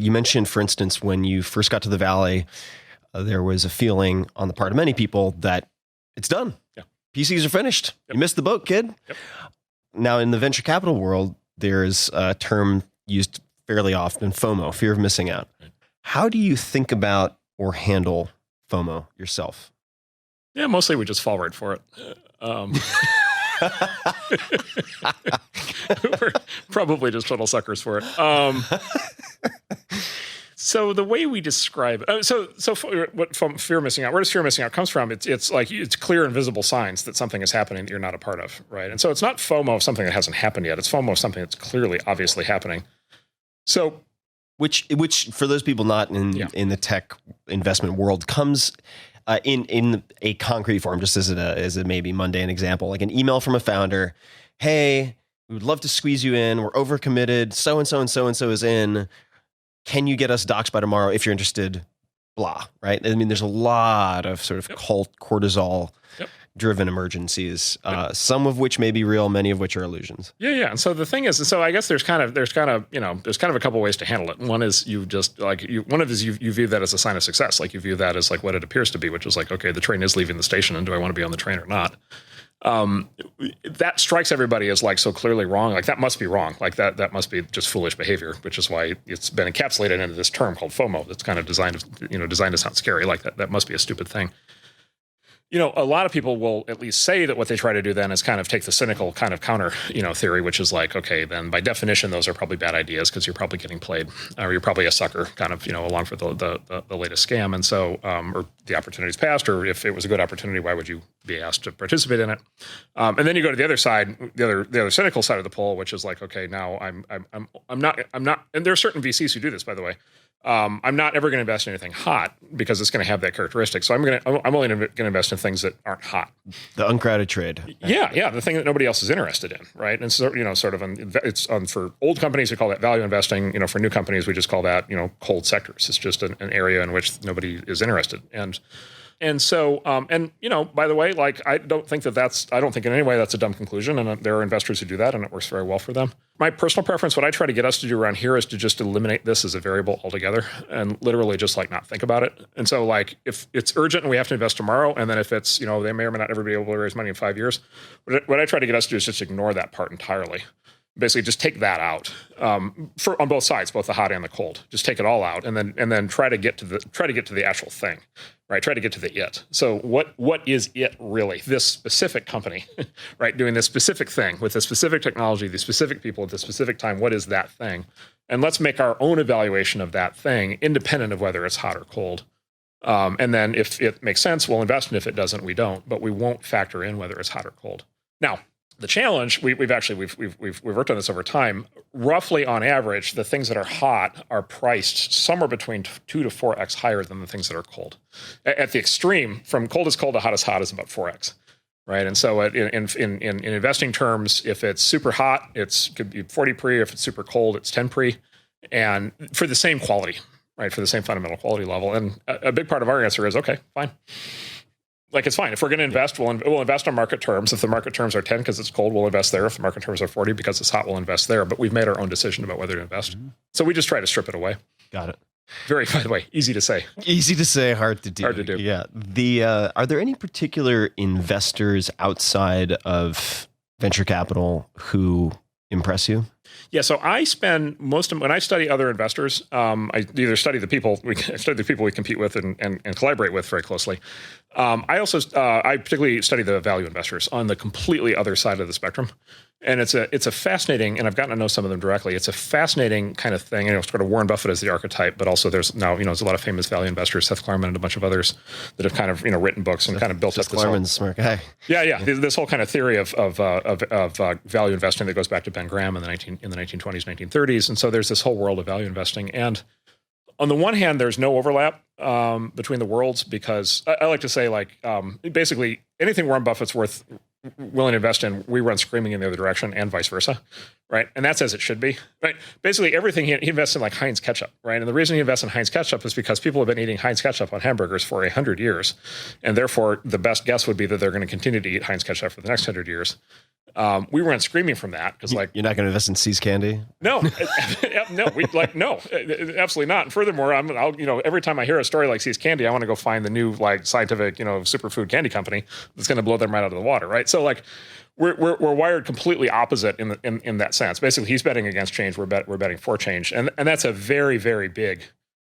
You mentioned, for instance, when you first got to the Valley, there was a feeling on the part of many people that it's done. Yeah. PCs are finished. Yep. You missed the boat, kid. Yep. Now, in the venture capital world, there's a term used fairly often, FOMO, fear of missing out. Right. How do you think about or handle FOMO yourself? Yeah, mostly we just fall right for it. We're probably just total suckers for it. So the way we describe it, so what fear of missing out? Where does fear of missing out comes from? It's like it's clear and visible signs that something is happening that you're not a part of, right? And so it's not FOMO of something that hasn't happened yet. It's FOMO of something that's clearly, obviously happening. So, which for those people not in the tech investment world comes in a concrete form, just as a maybe mundane example, like an email from a founder. Hey, we would love to squeeze you in. We're overcommitted. So and so and so and so is in. Can you get us docs by tomorrow if you're interested? Blah, right? There's a lot of sort of cult cortisol driven emergencies, some of which may be real, many of which are illusions. Yeah. And so the thing is, so I guess there's kind of a couple ways to handle it. One is you view that as a sign of success. Like you view that as like what it appears to be, which is like, okay, the train is leaving the station, and do I want to be on the train or not? That strikes everybody as like so clearly wrong. Like that must be wrong. Like that must be just foolish behavior, which is why it's been encapsulated into this term called FOMO. That's kind of designed to sound scary. Like that must be a stupid thing. A lot of people will at least say that what they try to do then is kind of take the cynical kind of counter, theory, which is like, okay, then by definition, those are probably bad ideas because you're probably getting played, or you're probably a sucker, kind of, along for the latest scam, and so, or the opportunity's passed, or if it was a good opportunity, why would you be asked to participate in it? And then you go to the other side, the other cynical side of the pole, which is like, okay, now I'm not, and there are certain VCs who do this, by the way. I'm not ever going to invest in anything hot because it's going to have that characteristic. So I'm only going to invest in things that aren't hot. The uncrowded trade. Yeah, the thing that nobody else is interested in, right? And so for old companies we call that value investing. For new companies we just call that cold sectors. It's just an area in which nobody is interested. And so, by the way, like I don't think in any way that's a dumb conclusion. And there are investors who do that, and it works very well for them. My personal preference, what I try to get us to do around here is to just eliminate this as a variable altogether and literally just like not think about it. And so like if it's urgent and we have to invest tomorrow, and then if it's, they may or may not ever be able to raise money in 5 years, what I try to get us to do is just ignore that part entirely. Basically, just take that out on both sides, both the hot and the cold. Just take it all out, and then try to get to the actual thing, right? Try to get to the it. So what is it really? This specific company, right? Doing this specific thing with this specific technology, these specific people at this specific time. What is that thing? And let's make our own evaluation of that thing, independent of whether it's hot or cold. And then if it makes sense, we'll invest, and if it doesn't, we don't. But we won't factor in whether it's hot or cold. Now, the challenge, we've worked on this over time. Roughly on average, the things that are hot are priced somewhere between 2 to 4x higher than the things that are cold. At the extreme, from cold is cold to hot is about 4x, right? And so in investing terms, if it's super hot, it could be 40 pre. If it's super cold, it's 10 pre, and for the same quality, right? For the same fundamental quality level. And a big part of our answer is okay, fine. Like it's fine. If we're going to invest, we'll invest on market terms. If the market terms are 10 because it's cold, we'll invest there. If the market terms are 40 because it's hot, we'll invest there. But we've made our own decision about whether to invest. Mm-hmm. So we just try to strip it away. Got it. By the way, easy to say. Easy to say, hard to do. Hard to do. Yeah. Are there any particular investors outside of venture capital who impress you? Yeah, so I spend when I study other investors, I either study the people we compete with and collaborate with very closely. I particularly study the value investors on the completely other side of the spectrum, and it's a fascinating. And I've gotten to know some of them directly. It's a fascinating kind of thing. Sort of Warren Buffett as the archetype, but also there's now there's a lot of famous value investors, Seth Klarman and a bunch of others that have kind of written books and kind of built up this Klarman's smart guy. Yeah. This whole kind of theory of value investing that goes back to Ben Graham in the 1920s, 1930s, and so there's this whole world of value investing. And on the one hand, there's no overlap between the worlds because I like to say, basically anything Warren Buffett's willing to invest in, we run screaming in the other direction, and vice versa, right? And that's as it should be, right? Basically, everything he invests in, like Heinz ketchup, right? And the reason he invests in Heinz ketchup is because people have been eating Heinz ketchup on hamburgers for 100 years, and therefore the best guess would be that they're going to continue to eat Heinz ketchup for the next 100 years. We run screaming from that because, you're not going to invest in See's candy. No, no, absolutely not. And furthermore, every time I hear a story like See's Candy, I want to go find the new scientific, superfood candy company that's going to blow them right out of the water, right? So we're wired completely opposite in that sense. Basically, he's betting against change. We're betting for change, and that's a very, very big.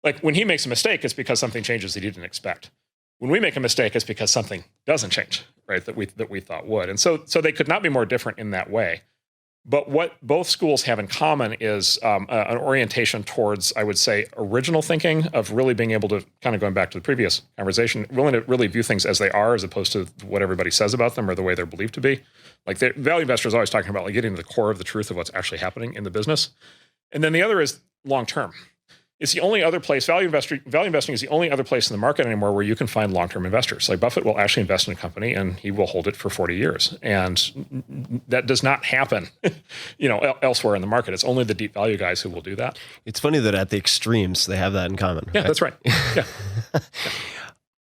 Like when he makes a mistake, it's because something changes that he didn't expect. When we make a mistake, it's because something doesn't change, right? That we thought would, and so they could not be more different in that way. But what both schools have in common is an orientation towards, I would say, original thinking of really being able to, kind of going back to the previous conversation, willing to really view things as they are as opposed to what everybody says about them or the way they're believed to be. Like the value investor is always talking about getting to the core of the truth of what's actually happening in the business. And then the other is long term. It's the only other place, value investing is the only other place in the market anymore where you can find long-term investors. Like Buffett will actually invest in a company and he will hold it for 40 years. And that does not happen, elsewhere in the market. It's only the deep value guys who will do that. It's funny that at the extremes, they have that in common. Yeah, right? That's right. Yeah.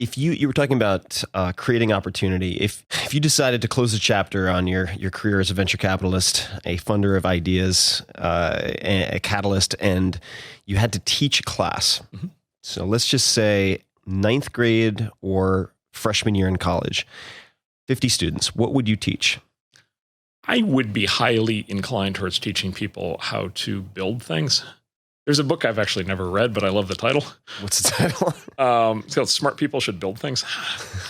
If you were talking about creating opportunity, if you decided to close a chapter on your career as a venture capitalist, a funder of ideas, a catalyst, and you had to teach a class, so let's just say ninth grade or freshman year in college, 50 students, what would you teach? I would be highly inclined towards teaching people how to build things. There's a book I've actually never read, but I love the title. What's the title? It's called Smart People Should Build Things.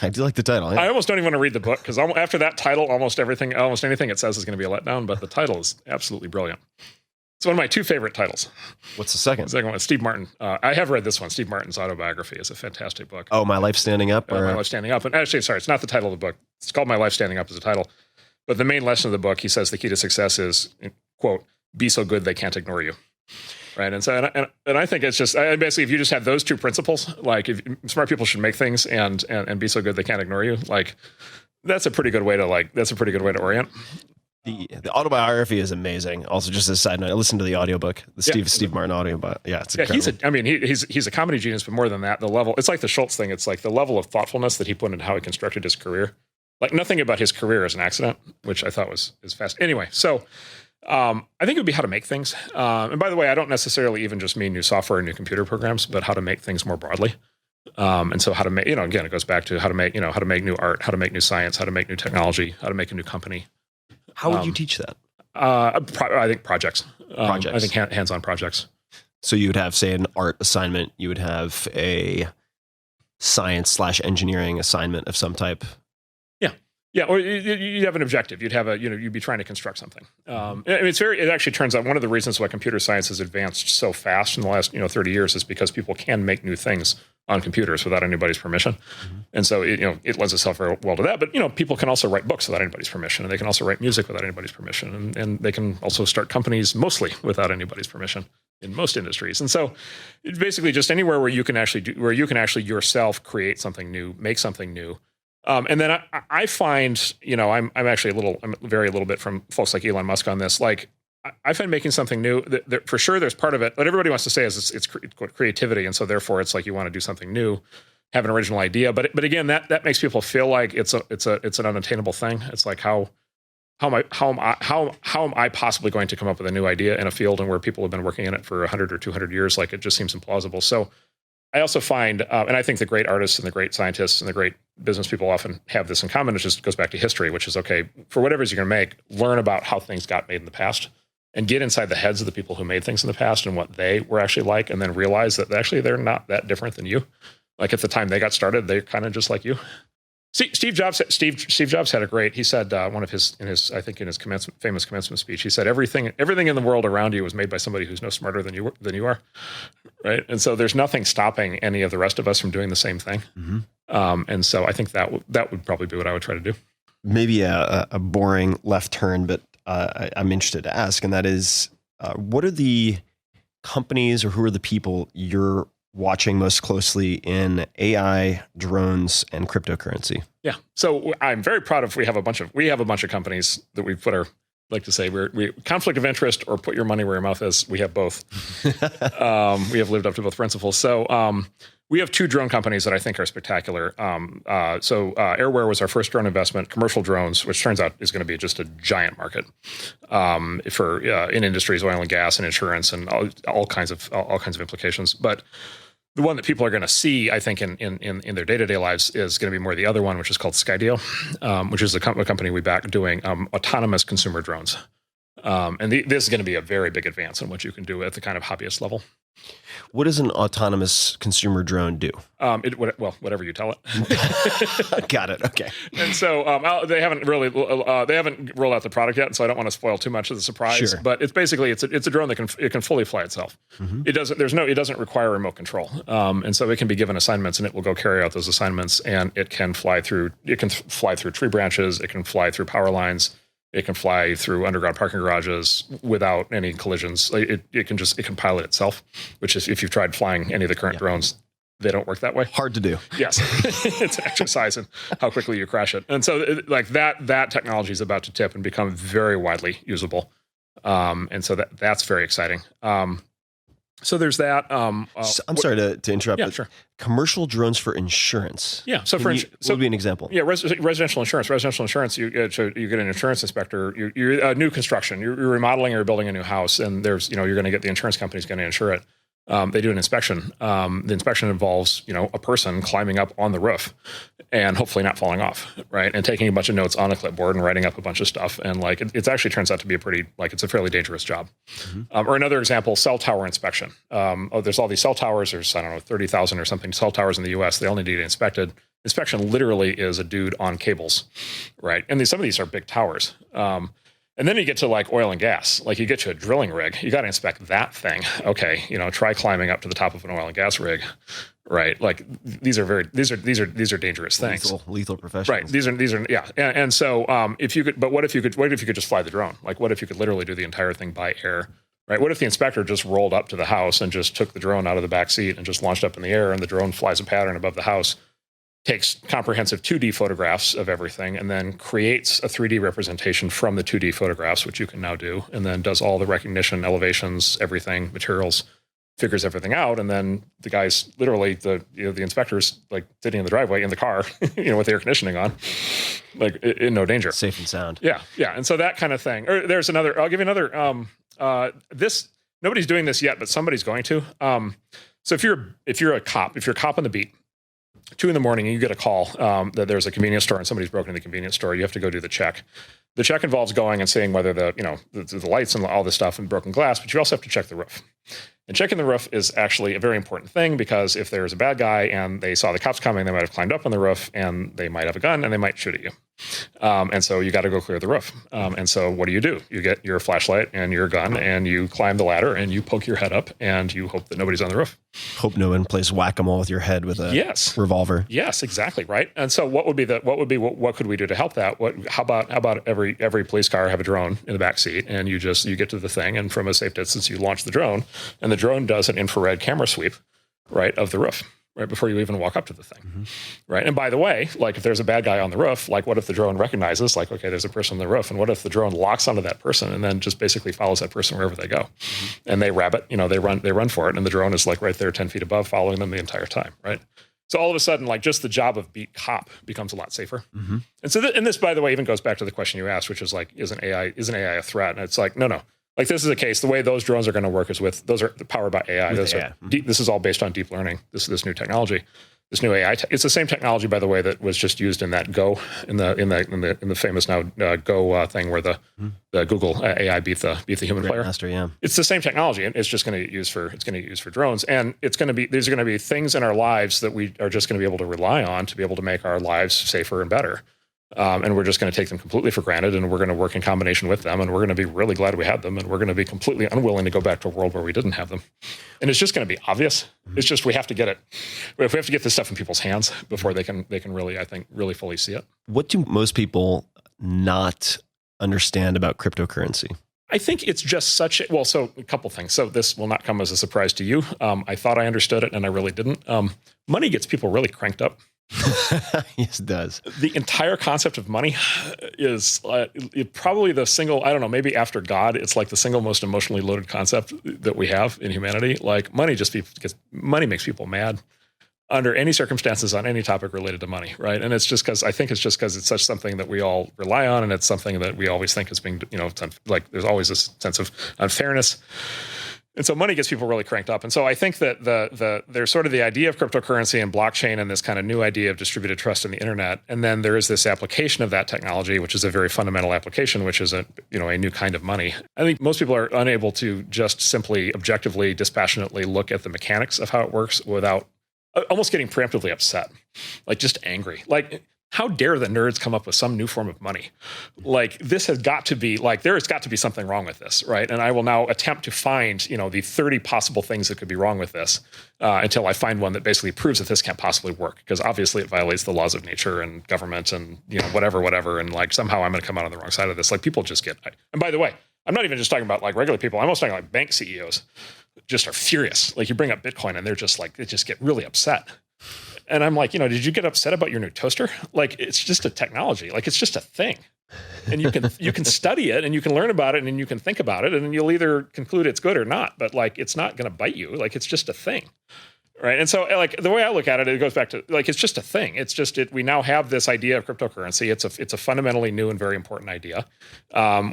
I do like the title. Yeah. I almost don't even want to read the book because after that title, almost anything it says is going to be a letdown, but the title is absolutely brilliant. It's one of my two favorite titles. What's the second? The second one is Steve Martin. I have read this one. Steve Martin's autobiography is a fantastic book. Oh, My Life Standing Up? My Life Standing Up. And actually, sorry, it's not the title of the book. It's called My Life Standing Up as a title. But the main lesson of the book, he says the key to success is, quote, be so good they can't ignore you. Right. And so, and I think it's just, basically, if you just have those two principles, like if smart people should make things and be so good they can't ignore you, like that's a pretty good way to orient. The autobiography is amazing. Also, just as a side note, I listened to the audiobook, the Steve Martin audiobook. Yeah, it's incredible. He's a comedy genius, but more than that, the level, it's like the Schultz thing. It's like the level of thoughtfulness that he put into how he constructed his career. Like nothing about his career is an accident, which I thought is fast. Anyway, so I think it would be how to make things. And by the way, I don't necessarily even just mean new software and new computer programs, but how to make things more broadly. And so how to make, again, it goes back to how to make new art, how to make new science, how to make new technology, how to make a new company. How would you teach that? I think projects. Projects. I think hands-on projects. So you would have, say, an art assignment. You would have a science/engineering assignment of some type. Yeah, or you'd have an objective. You'd have you'd be trying to construct something. It actually turns out one of the reasons why computer science has advanced so fast in the last 30 years is because people can make new things on computers without anybody's permission. And so it lends itself very well to that. But people can also write books without anybody's permission, and they can also write music without anybody's permission, and they can also start companies mostly without anybody's permission in most industries. And so it's basically just anywhere where you can actually yourself create something new, make something new. And then I find, I'm actually I'm vary a little bit from folks like Elon Musk on this. Like, I find making something new, that for sure there's part of it. What everybody wants to say is it's creativity, and so therefore it's like you want to do something new, have an original idea. But again, that makes people feel like it's an unattainable thing. It's like how am I possibly going to come up with a new idea in a field and where people have been working in it for 100 or 200 years? Like, it just seems implausible. So I also find, and I think the great artists and the great scientists and the great business people often have this in common. It just goes back to history, which is, okay, for whatever it is you're going to make, learn about how things got made in the past and get inside the heads of the people who made things in the past and what they were actually like, and then realize that actually they're not that different than you. Like, at the time they got started, they're kind of just like you. Steve Jobs had a great, he said, in his famous commencement speech, he said, everything in the world around you was made by somebody who's no smarter than you are. Right. And so there's nothing stopping any of the rest of us from doing the same thing. And so I think that would probably be what I would try to do. Maybe a boring left turn, but I'm interested to ask, and that is, what are the companies or who are the people you're watching most closely in AI, drones, and cryptocurrency? Yeah. So I'm very proud of, we have a bunch of companies that we put our, like to say, we conflict of interest or put your money where your mouth is. We have both. We have lived up to both principles. So we have two drone companies that I think are spectacular. Airware was our first drone investment, commercial drones, which turns out is going to be just a giant market in industries, oil and gas and insurance and all kinds of implications. But the one that people are going to see, I think, in their day-to-day lives is going to be more the other one, which is called Skydio, which is a company we back doing autonomous consumer drones. This is going to be a very big advance in what you can do at the kind of hobbyist level. What does an autonomous consumer drone do? Whatever you tell it. Got it. Okay. And so they haven't rolled out the product yet, and so I don't want to spoil too much of the surprise. Sure. But it's basically it's a drone that can fully fly itself. It doesn't require remote control, and so it can be given assignments, and it will go carry out those assignments, and it can fly through tree branches, it can fly through power lines. It can fly through underground parking garages without any collisions. It can pilot itself, which is, if you've tried flying any of the current drones, they don't work that way. Hard to do. Yes. It's an exercise in how quickly you crash it. And so that technology is about to tip and become very widely usable. And so that's very exciting. So there's that. I'm sorry to interrupt. Yeah, but sure. Commercial drones for insurance. Yeah. So What would be an example? Yeah, residential insurance. Residential insurance. You get an insurance inspector. You're new construction. You're remodeling or building a new house, and there's you're going to get the insurance company's going to insure it. They do an inspection. The inspection involves a person climbing up on the roof and hopefully not falling off, right? And taking a bunch of notes on a clipboard and writing up a bunch of stuff. And it actually turns out to be it's a fairly dangerous job. Mm-hmm. Or another example, cell tower inspection. There's all these cell towers. There's 30,000 or something cell towers in the U.S. They all need to get inspected. Inspection literally is a dude on cables, right? And some of these are big towers. And then you get to oil and gas, you get to a drilling rig, you got to inspect that thing. Okay. Try climbing up to the top of an oil and gas rig, right? These are dangerous things. Lethal professionals. Right. These are, yeah. And so, what if you could just fly the drone? What if you could literally do the entire thing by air, right? What if the inspector just rolled up to the house and just took the drone out of the back seat and just launched up in the air, and the drone flies a pattern above the house, takes comprehensive 2D photographs of everything, and then creates a 3D representation from the 2D photographs, which you can now do, and then does all the recognition, elevations, everything, materials, figures everything out, and then the guy's literally the inspector's sitting in the driveway in the car, with the air conditioning on, in no danger, safe and sound. Yeah, and so that kind of thing. Or there's another. I'll give you another. Nobody's doing this yet, but somebody's going to. So if you're a cop on the beat, 2 a.m, and you get a call that there's a convenience store and somebody's broken into the convenience store, you have to go do the check. The check involves going and seeing whether the lights and all this stuff and broken glass, but you also have to check the roof. And checking the roof is actually a very important thing, because if there's a bad guy and they saw the cops coming, they might have climbed up on the roof and they might have a gun and they might shoot at you. And so you got to go clear the roof. And so what do? You get your flashlight and your gun and you climb the ladder and you poke your head up and you hope that nobody's on the roof. Hope no one plays whack-a-mole with your head with a revolver. Yes, exactly. Right. And so what could we do to help that? How about every police car have a drone in the back seat, and you get to the thing, and from a safe distance you launch the drone, and the drone does an infrared camera sweep, right, of the roof, right before you even walk up to the thing. Mm-hmm. Right. And by the way, if there's a bad guy on the roof, what if the drone recognizes, okay, there's a person on the roof, and what if the drone locks onto that person and then just basically follows that person wherever they go? Mm-hmm. And they rabbit, they run for it, and the drone is right there 10 feet above, following them the entire time. Right. So all of a sudden, just the job of beat cop becomes a lot safer. Mm-hmm. And so, this, by the way, even goes back to the question you asked, which is isn't AI a threat? And it's no. This is a case. The way those drones are going to work is those are powered by AI. This is all based on deep learning. This new technology, this new AI. It's the same technology, by the way, that was just used in that Go in the famous now Go thing where the Google AI beat the human player. Master, yeah. It's the same technology, and it's just going to get used for drones. And these are going to be things in our lives that we are just going to be able to rely on to be able to make our lives safer and better. And we're just going to take them completely for granted, and we're going to work in combination with them, and we're going to be really glad we had them, and we're going to be completely unwilling to go back to a world where we didn't have them. And it's just going to be obvious. Mm-hmm. It's just we have to get it. We have to get this stuff in people's hands before they can really, I think, really fully see it. What do most people not understand about cryptocurrency? I think it's just so a couple things. So this will not come as a surprise to you. I thought I understood it, and I really didn't. Money gets people really cranked up. Yes, it does. The entire concept of money is probably the single, I don't know, maybe after God, it's the single most emotionally loaded concept that we have in humanity. Money makes people mad under any circumstances on any topic related to money, right? And it's just because it's such something that we all rely on, and it's something that we always think is being, there's always this sense of unfairness. And so money gets people really cranked up. And so I think that there's sort of the idea of cryptocurrency and blockchain and this kind of new idea of distributed trust in the internet. And then there is this application of that technology, which is a very fundamental application, which is a new kind of money. I think most people are unable to just simply objectively, dispassionately look at the mechanics of how it works without almost getting preemptively upset, just angry. How dare the nerds come up with some new form of money? This has got to be, there has got to be something wrong with this, right? And I will now attempt to find, the 30 possible things that could be wrong with this until I find one that basically proves that this can't possibly work, because obviously it violates the laws of nature and government and, whatever. And somehow I'm going to come out on the wrong side of this. People just get, and by the way, I'm not even just talking about regular people. I'm also talking bank CEOs just are furious. You bring up Bitcoin and they're just they just get really upset. And I'm like, did you get upset about your new toaster? Like, it's just a technology. Like, it's just a thing. And you can study it and you can learn about it and you can think about it and then you'll either conclude it's good or not. But like, it's not going to bite you. Like, it's just a thing. Right. And so like the way I look at it, it goes back to like, it's just a thing. It's just, we now have this idea of cryptocurrency. It's a fundamentally new and very important idea.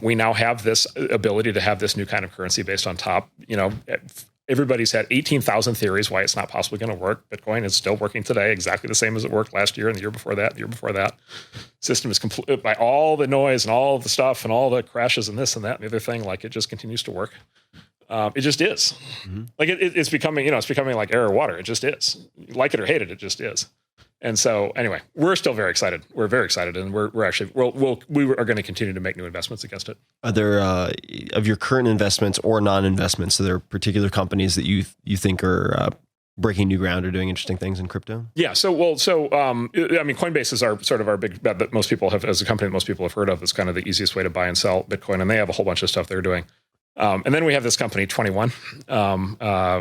We now have this ability to have this new kind of currency based on top. Everybody's had 18,000 theories why it's not possibly going to work. Bitcoin is still working today, exactly the same as it worked last year and the year before that, the year before that. System is complete by all the noise and all the stuff and all the crashes and this and that and the other thing. Like, it just continues to work. It just is. Mm-hmm. Like it's becoming, it's becoming like air or water. It just is. Like it or hate it, it just is. And so anyway, we're still very excited. We're very excited, and we are going to continue to make new investments against it. Are there of your current investments or non-investments? Are there particular companies that you think are breaking new ground or doing interesting things in crypto? Yeah. Coinbase is our sort of our big bet that most people have, as a company that most people have heard of. It's kind of the easiest way to buy and sell Bitcoin, and they have a whole bunch of stuff they're doing. And then we have this company 21,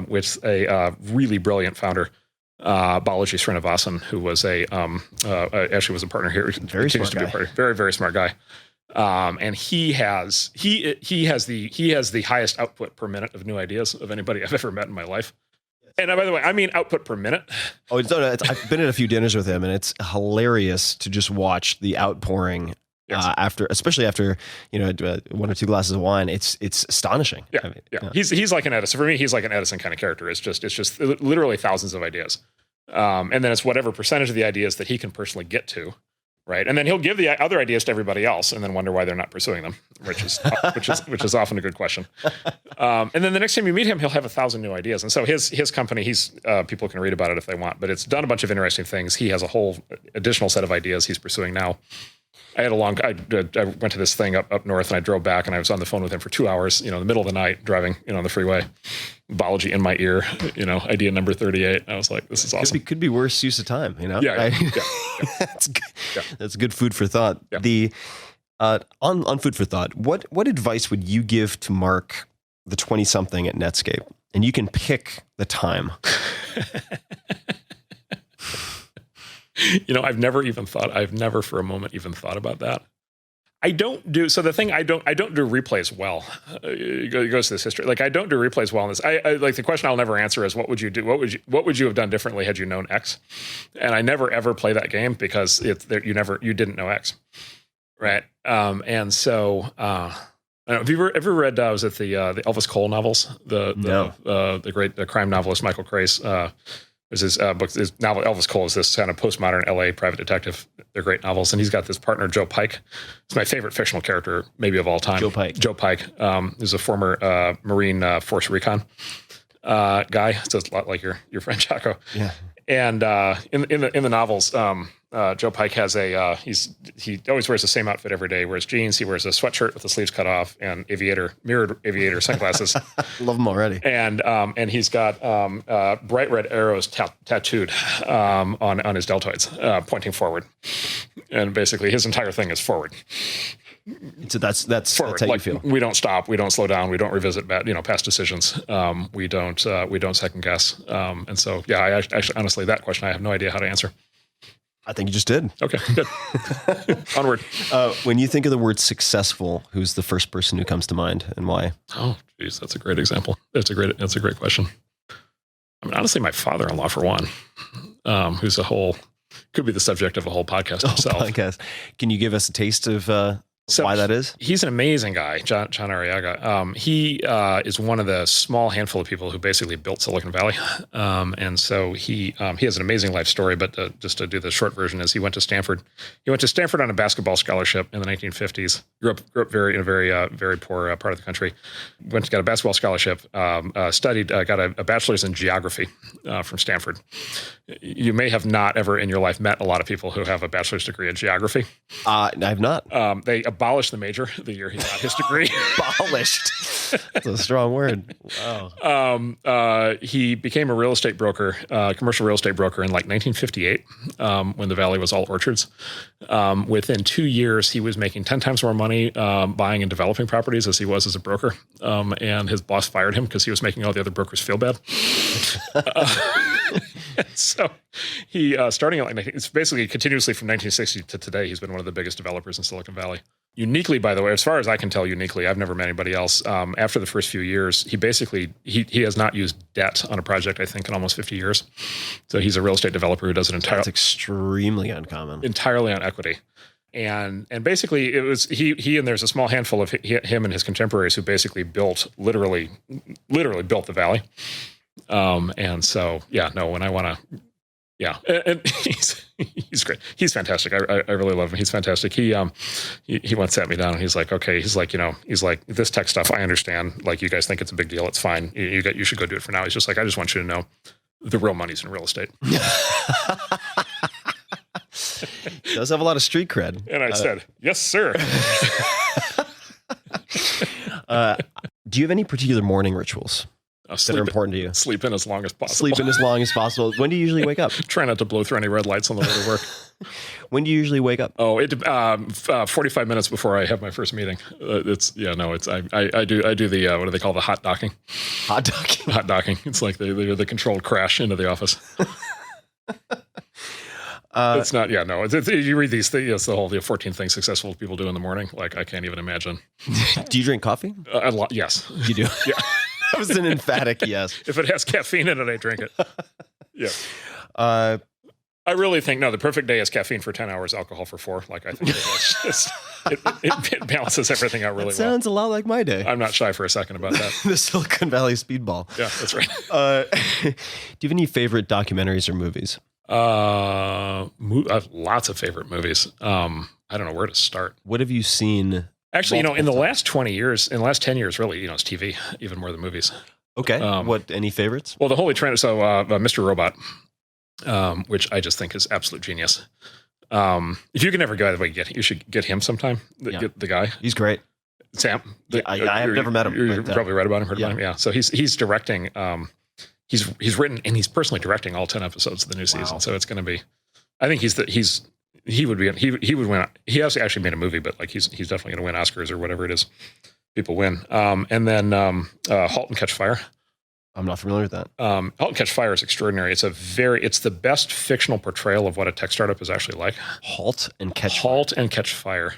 with a really brilliant founder. Balaji Srinivasan, who was actually was a partner here. Very smart guy. Very, very smart guy. And he has the highest output per minute of new ideas of anybody I've ever met in my life. And by the way, I mean output per minute. Oh, I've been at a few dinners with him, and it's hilarious to just watch the outpouring. Yes. Especially after 1 or 2 glasses of wine, it's astonishing. Yeah, I mean, yeah. He's like an Edison. For me, he's like an Edison kind of character. It's just literally thousands of ideas, and then it's whatever percentage of the ideas that he can personally get to, right? And then he'll give the other ideas to everybody else, and then wonder why they're not pursuing them, which is often a good question. And then the next time you meet him, he'll have 1,000 new ideas. And so his company, people can read about it if they want, but it's done a bunch of interesting things. He has a whole additional set of ideas he's pursuing now. I went to this thing up north, and I drove back, and I was on the phone with him for 2 hours, in the middle of the night, driving, on the freeway. Balaji in my ear, idea number 38. I was like, this is awesome. Could be worse use of time, Yeah. That's good. Yeah. That's good food for thought. Yeah. On food for thought, what advice would you give to Mark, the 20-something at Netscape? And you can pick the time. I've never for a moment even thought about that. I don't do do replays well. It goes to this history. Like, I don't do replays well in this. I like, the question I'll never answer is, what would you do? What would you have done differently had you known X? And I never ever play that game because you didn't know X. Right. And so, I don't know, have you ever read, was it the Elvis Cole novels? The great crime novelist, Michael Crace, there's his book, his novel. Elvis Cole is this kind of postmodern LA private detective. They're great novels. And he's got this partner, Joe Pike. It's my favorite fictional character, maybe of all time. Joe Pike. Is a former Marine Force Recon guy. So it's a lot like your friend Chaco. Yeah. And in the novels, Joe Pike has he always wears the same outfit every day. He wears jeans. He wears a sweatshirt with the sleeves cut off and mirrored aviator sunglasses. Love them already. And he's got bright red arrows tattooed on his deltoids, pointing forward. And basically, his entire thing is forward. So that's how you feel. We don't stop. We don't slow down. We don't revisit past decisions. We don't second guess. And so, yeah, I actually, honestly, that question I have no idea how to answer. I think you just did. Okay, good. Onward. When you think of the word successful, who's the first person who comes to mind, and why? Oh, geez, that's a great example. That's a great question. I mean, honestly, my father-in-law, for one, who's could be the subject of a whole podcast himself. Can you give us a taste of why that is? He's an amazing guy, John Arriaga. He is one of the small handful of people who basically built Silicon Valley. And so he has an amazing life story, but just to do the short version is he went to Stanford. He went to Stanford on a basketball scholarship in the 1950s. Grew up in a very poor part of the country. Got a basketball scholarship, studied, got a bachelor's in geography from Stanford. You may have not ever in your life met a lot of people who have a bachelor's degree in geography. I've not. They abolished the major the year he got his degree. Abolished. That's a strong word. Wow. He became a real estate broker, commercial real estate broker in like 1958, when the Valley was all orchards. Within 2 years, he was making 10 times more money buying and developing properties as he was as a broker. And his boss fired him because he was making all the other brokers feel bad. So he, starting at it's basically continuously from 1960 to today, he's been one of the biggest developers in Silicon Valley. Uniquely, by the way, as far as I can tell, uniquely, I've never met anybody else. After the first few years, he basically, he has not used debt on a project, I think, in almost 50 years. So he's a real estate developer who does it entirely. That's extremely uncommon. Entirely on equity. And basically it was he and there's a small handful of him and his contemporaries who basically literally built the Valley. And so, when I want to, and he's great. He's fantastic. I really love him. He's fantastic. He once sat me down and he's like, okay, he's like, this tech stuff, I understand. Like, you guys think it's a big deal. It's fine. You should go do it for now. He's just like, I just want you to know the real money's in real estate. Does have a lot of street cred. And I said, yes, sir. Do you have any particular morning rituals that are important to you? Sleep in as long as possible. Sleep in as long as possible. When do you usually wake up? Try not to blow through any red lights on the way to work. When do you usually wake up? Oh, 45 minutes before I have my first meeting. I do the what do they call the hot docking? Hot docking. Hot docking. It's like the controlled crash into the office. It's not. Yeah, no. You read these things. It's the 14 things successful people do in the morning. Like, I can't even imagine. Do you drink coffee? A lot. Yes. You do. Yeah. That was an emphatic yes. If it has caffeine in it, I drink it. Yeah. I really think the perfect day is caffeine for 10 hours, alcohol for 4. Like, I think it balances everything out really well. Sounds a lot like my day. I'm not shy for a second about that. The Silicon Valley speedball. Yeah, that's right. Do you have any favorite documentaries or movies? I have lots of favorite movies. I don't know where to start. What have you seen? Actually, in the last 20 years, in the last 10 years, really, it's TV, even more than movies. Okay. Any favorites? Well, the Holy Trinity. So, Mr. Robot, which I just think is absolute genius. If you can ever go, you should get him sometime. Get the guy. He's great. Sam. I have never met him. You've probably read about him, heard about him. Yeah. So he's directing. He's written and he's personally directing all 10 episodes of the new season. So it's going to be. I think he would win. He actually made a movie, but like he's definitely going to win Oscars or whatever it is people win. And then Halt and Catch Fire. I'm not familiar with that. Halt and Catch Fire is extraordinary. It's the best fictional portrayal of what a tech startup is actually like. Halt and Catch Fire.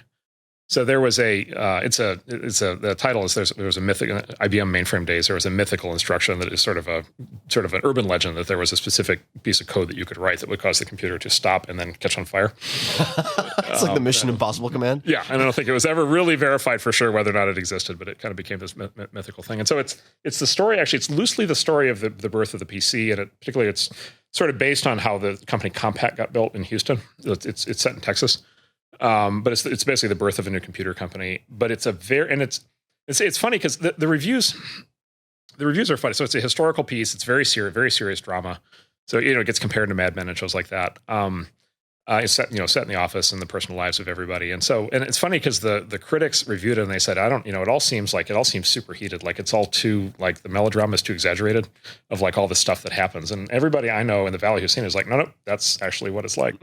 So there was the title is there was a mythical IBM mainframe days. There was a mythical instruction that is sort of an urban legend that there was a specific piece of code that you could write that would cause the computer to stop and then catch on fire. It's like the Mission Impossible command. Yeah, and I don't think it was ever really verified for sure whether or not it existed, but it kind of became this mythical thing. And so it's the story. Actually, it's loosely the story of the birth of the PC, and particularly it's sort of based on how the company Compaq got built in Houston. It's set in Texas. But it's basically the birth of a new computer company. But it's it's funny because the reviews are funny. So it's a historical piece. It's very serious drama. So it gets compared to Mad Men and shows like that. It's set in the office and the personal lives of everybody. And it's funny because the critics reviewed it and they said, it all seems superheated. Like it's all too, like the melodrama is too exaggerated of like all the stuff that happens. And everybody I know in the Valley who's seen it is like, no, that's actually what it's like.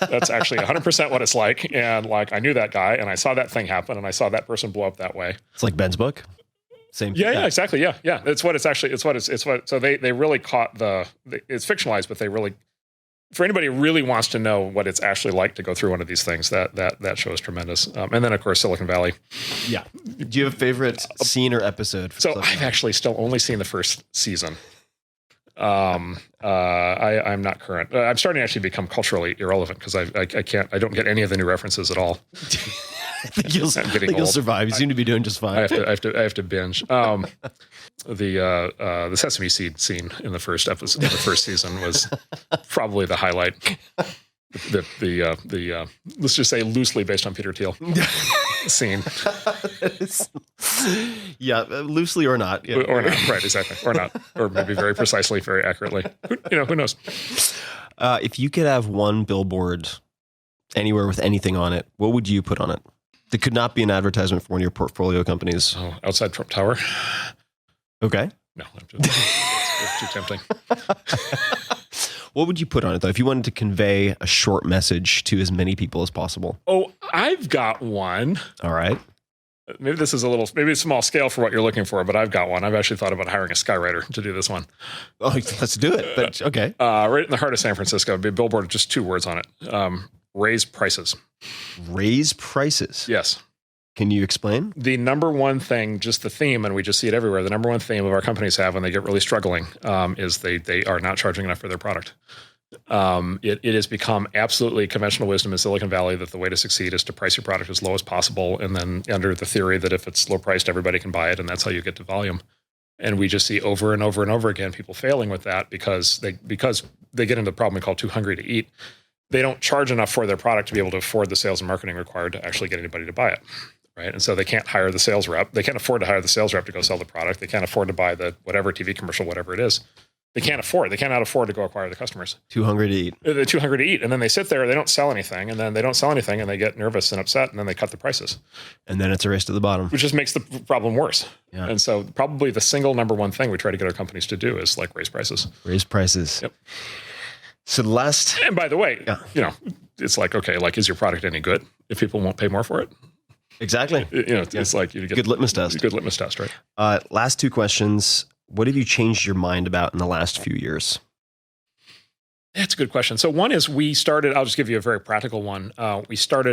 That's actually 100% what it's like. And like, I knew that guy and I saw that thing happen and I saw that person blow up that way. It's like Ben's book. Same. Yeah, exactly. Yeah. So they really caught it's fictionalized, but they really, for anybody who really wants to know what it's actually like to go through one of these things, that show is tremendous. And then, of course, Silicon Valley. Yeah. Do you have a favorite scene or episode? So I've actually still only seen the first season. I'm not current. I'm starting to actually become culturally irrelevant because I don't get any of the new references at all. I think you'll survive. You seem to be doing just fine. I have to binge. The Sesame Seed scene in the first episode of the first season was probably the highlight. The let's just say loosely based on Peter Thiel scene. Yeah, loosely or not. Yeah. Or not, right, exactly. Or not. Or maybe very precisely, very accurately. Who knows? If you could have one billboard anywhere with anything on it, what would you put on it? That could not be an advertisement for one of your portfolio companies. Oh, outside Trump Tower. Okay. No, it's too tempting. What would you put on it, though, if you wanted to convey a short message to as many people as possible? Oh, I've got one. All right. Maybe this is maybe a small scale for what you're looking for, but I've got one. I've actually thought about hiring a skywriter to do this one. Oh, let's do it. But okay. Right in the heart of San Francisco, be a billboard, just 2 words on it. Raise prices. Raise prices. Yes. Can you explain? The number one thing, just the theme, and we just see it everywhere, the number one theme of our companies have when they get really struggling is they are not charging enough for their product. It has become absolutely conventional wisdom in Silicon Valley that the way to succeed is to price your product as low as possible, and then under the theory that if it's low priced, everybody can buy it, and that's how you get to volume. And we just see over and over and over again people failing with that because they get into the problem we call too hungry to eat. They don't charge enough for their product to be able to afford the sales and marketing required to actually get anybody to buy it. Right. And so they can't hire the sales rep. They can't afford to hire the sales rep to go sell the product. They can't afford to buy the whatever TV commercial, whatever it is. They cannot afford to go acquire the customers. Too hungry to eat. They're too hungry to eat. And then they sit there, they don't sell anything. And then they don't sell anything and they get nervous and upset. And then they cut the prices. And then it's a race to the bottom. Which just makes the problem worse. Yeah. And so probably the single number one thing we try to get our companies to do is like raise prices. Raise prices. Yep. So the last... And by the way, it's like, okay, like, is your product any good if people won't pay more for it? Exactly. It's like you get good litmus test. Good litmus test, right? Last 2 questions. What have you changed your mind about in the last few years? That's a good question. So one is I'll just give you a very practical one. We didn't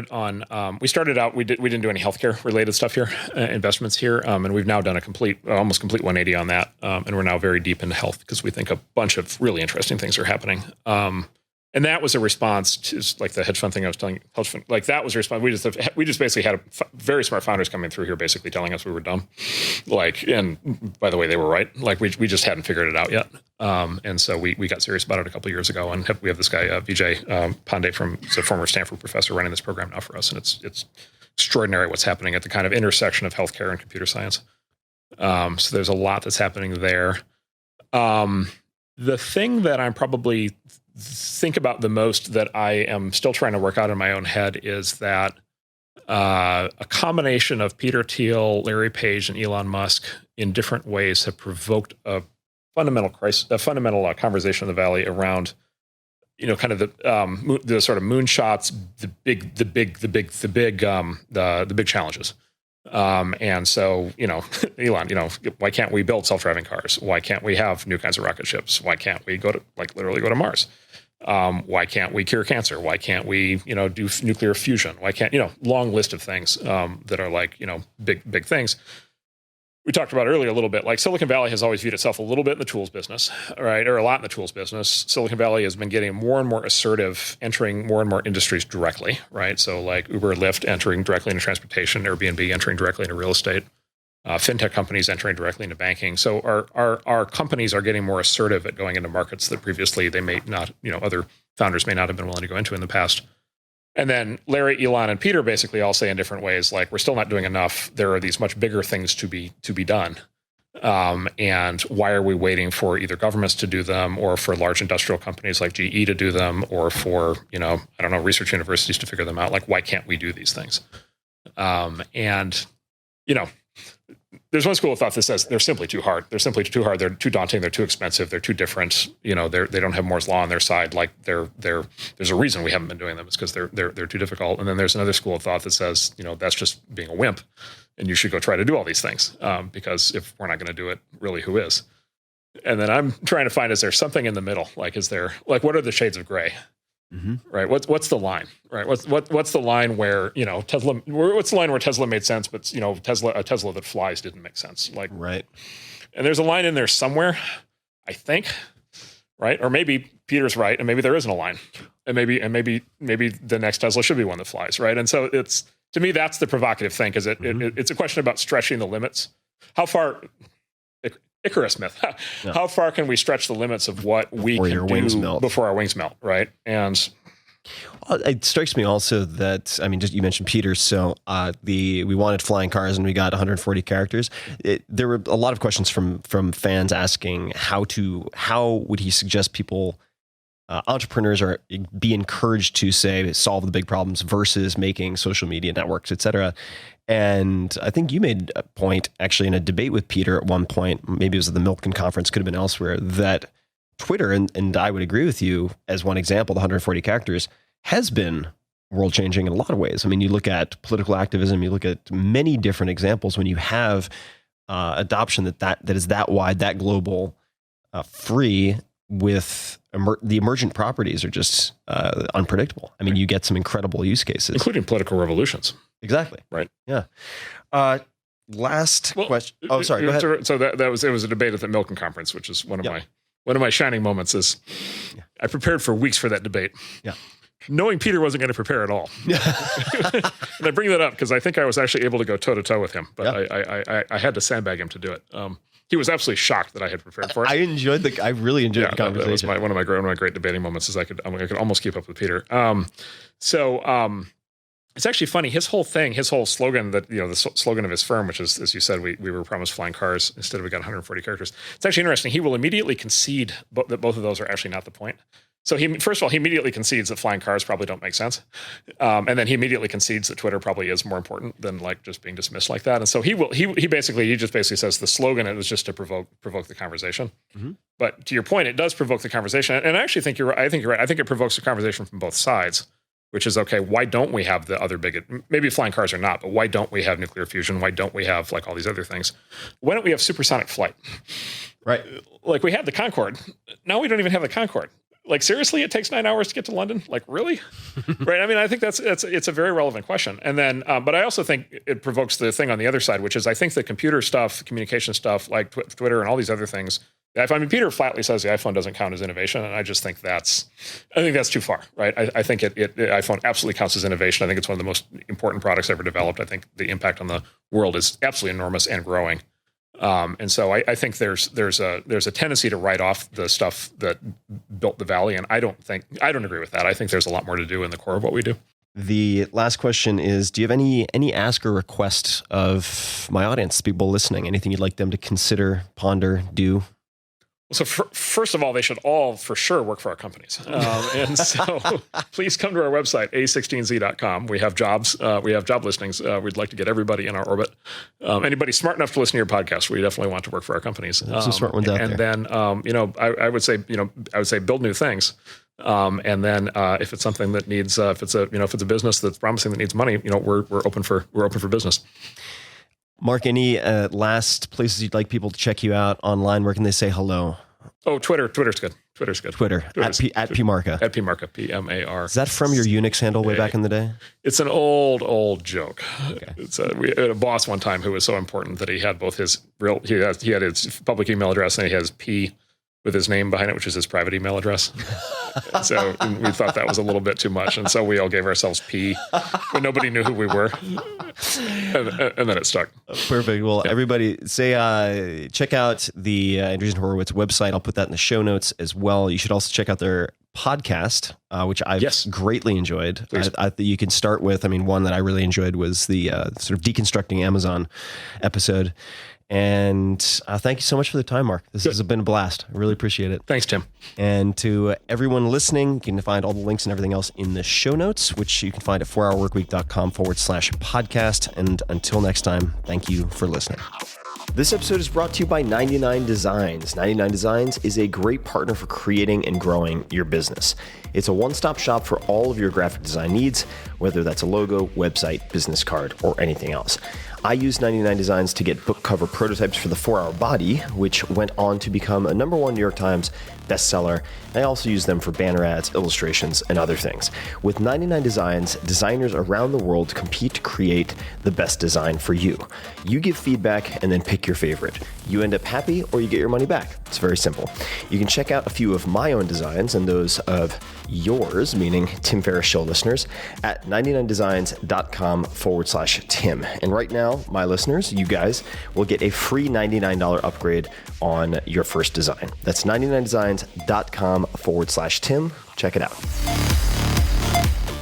do any healthcare related stuff here, investments here. And we've now done a almost complete 180 on that. And we're now very deep into health because we think a bunch of really interesting things are happening. And that was a response to like the hedge fund thing I was telling you. Like that was a response. We just basically had very smart founders coming through here, basically telling us we were dumb. Like, and by the way, they were right. Like we just hadn't figured it out yet. And so we got serious about it a couple of years ago, and we have this guy Vijay Pandey he's a former Stanford professor running this program now for us, and it's extraordinary what's happening at the kind of intersection of healthcare and computer science. So there's a lot that's happening there. The thing that I'm probably think about the most that I am still trying to work out in my own head is that a combination of Peter Thiel, Larry Page, and Elon Musk in different ways have provoked a fundamental conversation in the Valley around, kind of the sort of moonshots, the big challenges. And so, Elon, why can't we build self-driving cars? Why can't we have new kinds of rocket ships? Why can't we literally go to Mars? Why can't we cure cancer? Why can't we, do nuclear fusion? Why can't, long list of things, that are big things. We talked about earlier a little bit, like Silicon Valley has always viewed itself a little bit in the tools business, right? Or a lot in the tools business. Silicon Valley has been getting more and more assertive, entering more and more industries directly, right? So like Uber, Lyft entering directly into transportation, Airbnb entering directly into real estate, fintech companies entering directly into banking. So our companies are getting more assertive at going into markets that previously they may not, other founders may not have been willing to go into in the past. And then Larry, Elon, and Peter basically all say in different ways, like, we're still not doing enough. There are these much bigger things to be done. And why are we waiting for either governments to do them or for large industrial companies like GE to do them or for, research universities to figure them out? Like, why can't we do these things? There's one school of thought that says they're simply too hard. They're simply too hard. They're too daunting. They're too expensive. They're too different. They don't have Moore's law on their side. Like there's a reason we haven't been doing them. It's because they're too difficult. And then there's another school of thought that says, that's just being a wimp, and you should go try to do all these things. Because if we're not going to do it, really, who is? And then I'm trying to find, is there something in the middle? Like, what are the shades of gray? Mm-hmm. Right. What's the line? Right. What's the line where, Tesla, what's the line where Tesla made sense, but, a Tesla that flies didn't make sense. Like, right. And there's a line in there somewhere, I think. Right. Or maybe Peter's right. And maybe there isn't a line, and maybe the next Tesla should be one that flies. Right. And so to me, that's the provocative thing. Cause it's a question about stretching the limits. How far, Icarus myth. Yeah. How far can we stretch the limits of what we can do before our wings melt, right? And it strikes me also that, you mentioned Peter. So we wanted flying cars and we got 140 characters. There were a lot of questions from fans asking how would he suggest people, entrepreneurs, be encouraged to say solve the big problems versus making social media networks, et cetera. And I think you made a point actually in a debate with Peter at one point, maybe it was at the Milken conference, could have been elsewhere, that Twitter, and I would agree with you as one example, the 140 characters, has been world changing in a lot of ways. I mean, you look at political activism, you look at many different examples when you have adoption that is that wide, that global, free with the emergent properties are just unpredictable. I mean, you get some incredible use cases, including political revolutions. Exactly. Right. Yeah. Last question. Oh, sorry. Go ahead. So it was a debate at the Milken conference, which is one of my shining moments. I prepared for weeks for that debate. Yeah. Knowing Peter wasn't going to prepare at all. And I bring that up because I think I was actually able to go toe to toe with him, but I had to sandbag him to do it. He was absolutely shocked that I had prepared for it. I really enjoyed the conversation. That was one of my great debating moments. Is I could almost keep up with Peter. It's actually funny. His whole slogan the slogan of his firm, which is, as you said, we were promised flying cars. Instead, we got 140 characters. It's actually interesting. He will immediately concede that both of those are actually not the point. So he immediately concedes that flying cars probably don't make sense, and then he immediately concedes that Twitter probably is more important than like just being dismissed like that. And so he just basically says the slogan is just to provoke the conversation. Mm-hmm. But to your point, it does provoke the conversation, and I actually think you're right. I think you're right. I think it provokes the conversation from both sides, which is okay. Why don't we have the other maybe flying cars are not, but why don't we have nuclear fusion? Why don't we have like all these other things? Why don't we have supersonic flight? Right. Like we had the Concorde. Now we don't even have the Concorde. Like, seriously, it takes 9 hours to get to London? Like, really? Right? I mean, I think it's a very relevant question. And then, but I also think it provokes the thing on the other side, which is I think the computer stuff, communication stuff, like Twitter and all these other things. Peter flatly says the iPhone doesn't count as innovation, and I just think that's too far, right? I think iPhone absolutely counts as innovation. I think it's one of the most important products ever developed. I think the impact on the world is absolutely enormous and growing. And so I think there's a tendency to write off the stuff that built the Valley, and I don't agree with that. I think there's a lot more to do in the core of what we do. The last question is: do you have any ask or request of my audience, people listening? Anything you'd like them to consider, ponder, do? So first of all, they should all for sure work for our companies. And so please come to our website, a16z.com. We have jobs. We have job listings. We'd like to get everybody in our orbit. Anybody smart enough to listen to your podcast, we definitely want to work for our companies. There's some smart ones out there. And then, I would say build new things. And then if it's something that needs, if it's a business that's promising that needs money, we're open for business. Mark, any last places you'd like people to check you out online? Where can they say hello? Oh, Twitter. Twitter's good. Twitter. At PMarca. At PMarca, PMAR. Is that from your Unix handle way back in the day? It's an old joke. Okay. We had a boss one time who was so important that he had both his he had his public email address and he has P with his name behind it, which is his private email address. So we thought that was a little bit too much. And so we all gave ourselves P, but nobody knew who we were. And then it stuck. Perfect. Well, everybody check out the Andreessen Horowitz website. I'll put that in the show notes as well. You should also check out their podcast, which I've greatly enjoyed. You can start with, one that I really enjoyed was the sort of deconstructing Amazon episode. And thank you so much for the time, Mark. This has been a blast. I really appreciate it. Thanks, Tim. And to everyone listening, you can find all the links and everything else in the show notes, which you can find at 4hourworkweek.com/podcast. And until next time, thank you for listening. This episode is brought to you by 99 Designs. 99 Designs is a great partner for creating and growing your business. It's a one-stop shop for all of your graphic design needs, whether that's a logo, website, business card, or anything else. I used 99 Designs to get book cover prototypes for the 4-Hour Body, which went on to become a #1 New York Times bestseller. I also use them for banner ads, illustrations, and other things. With 99 Designs, designers around the world compete to create the best design for you. You give feedback and then pick your favorite. You end up happy or you get your money back. It's very simple. You can check out a few of my own designs and those of yours, meaning Tim Ferriss Show listeners, at 99designs.com/Tim. And right now, my listeners, you guys, will get a free $99 upgrade on your first design. That's 99designs.com/Tim. Check it out.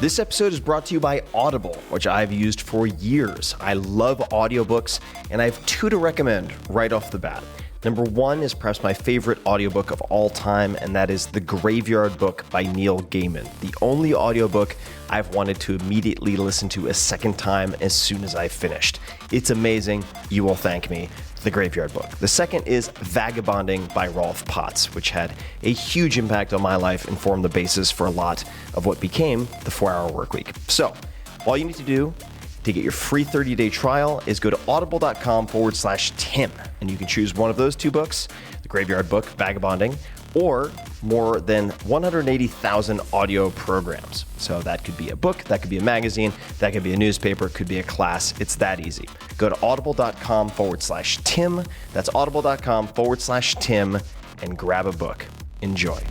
This episode is brought to you by Audible, which I've used for years. I love audiobooks, and I have 2 to recommend right off the bat. Number 1 is perhaps my favorite audiobook of all time, and that is The Graveyard Book by Neil Gaiman, the only audiobook I've wanted to immediately listen to a second time as soon as I finished. It's amazing. You will thank me. The Graveyard Book. The second is Vagabonding by Rolf Potts, which had a huge impact on my life and formed the basis for a lot of what became the 4-Hour Workweek. So, all you need to do to get your free 30-day trial is go to audible.com/Tim, and you can choose one of those two books, The Graveyard Book, Vagabonding, or more than 180,000 audio programs. So that could be a book, that could be a magazine, that could be a newspaper, it could be a class. It's that easy. Go to audible.com/Tim. That's audible.com/Tim and grab a book. Enjoy.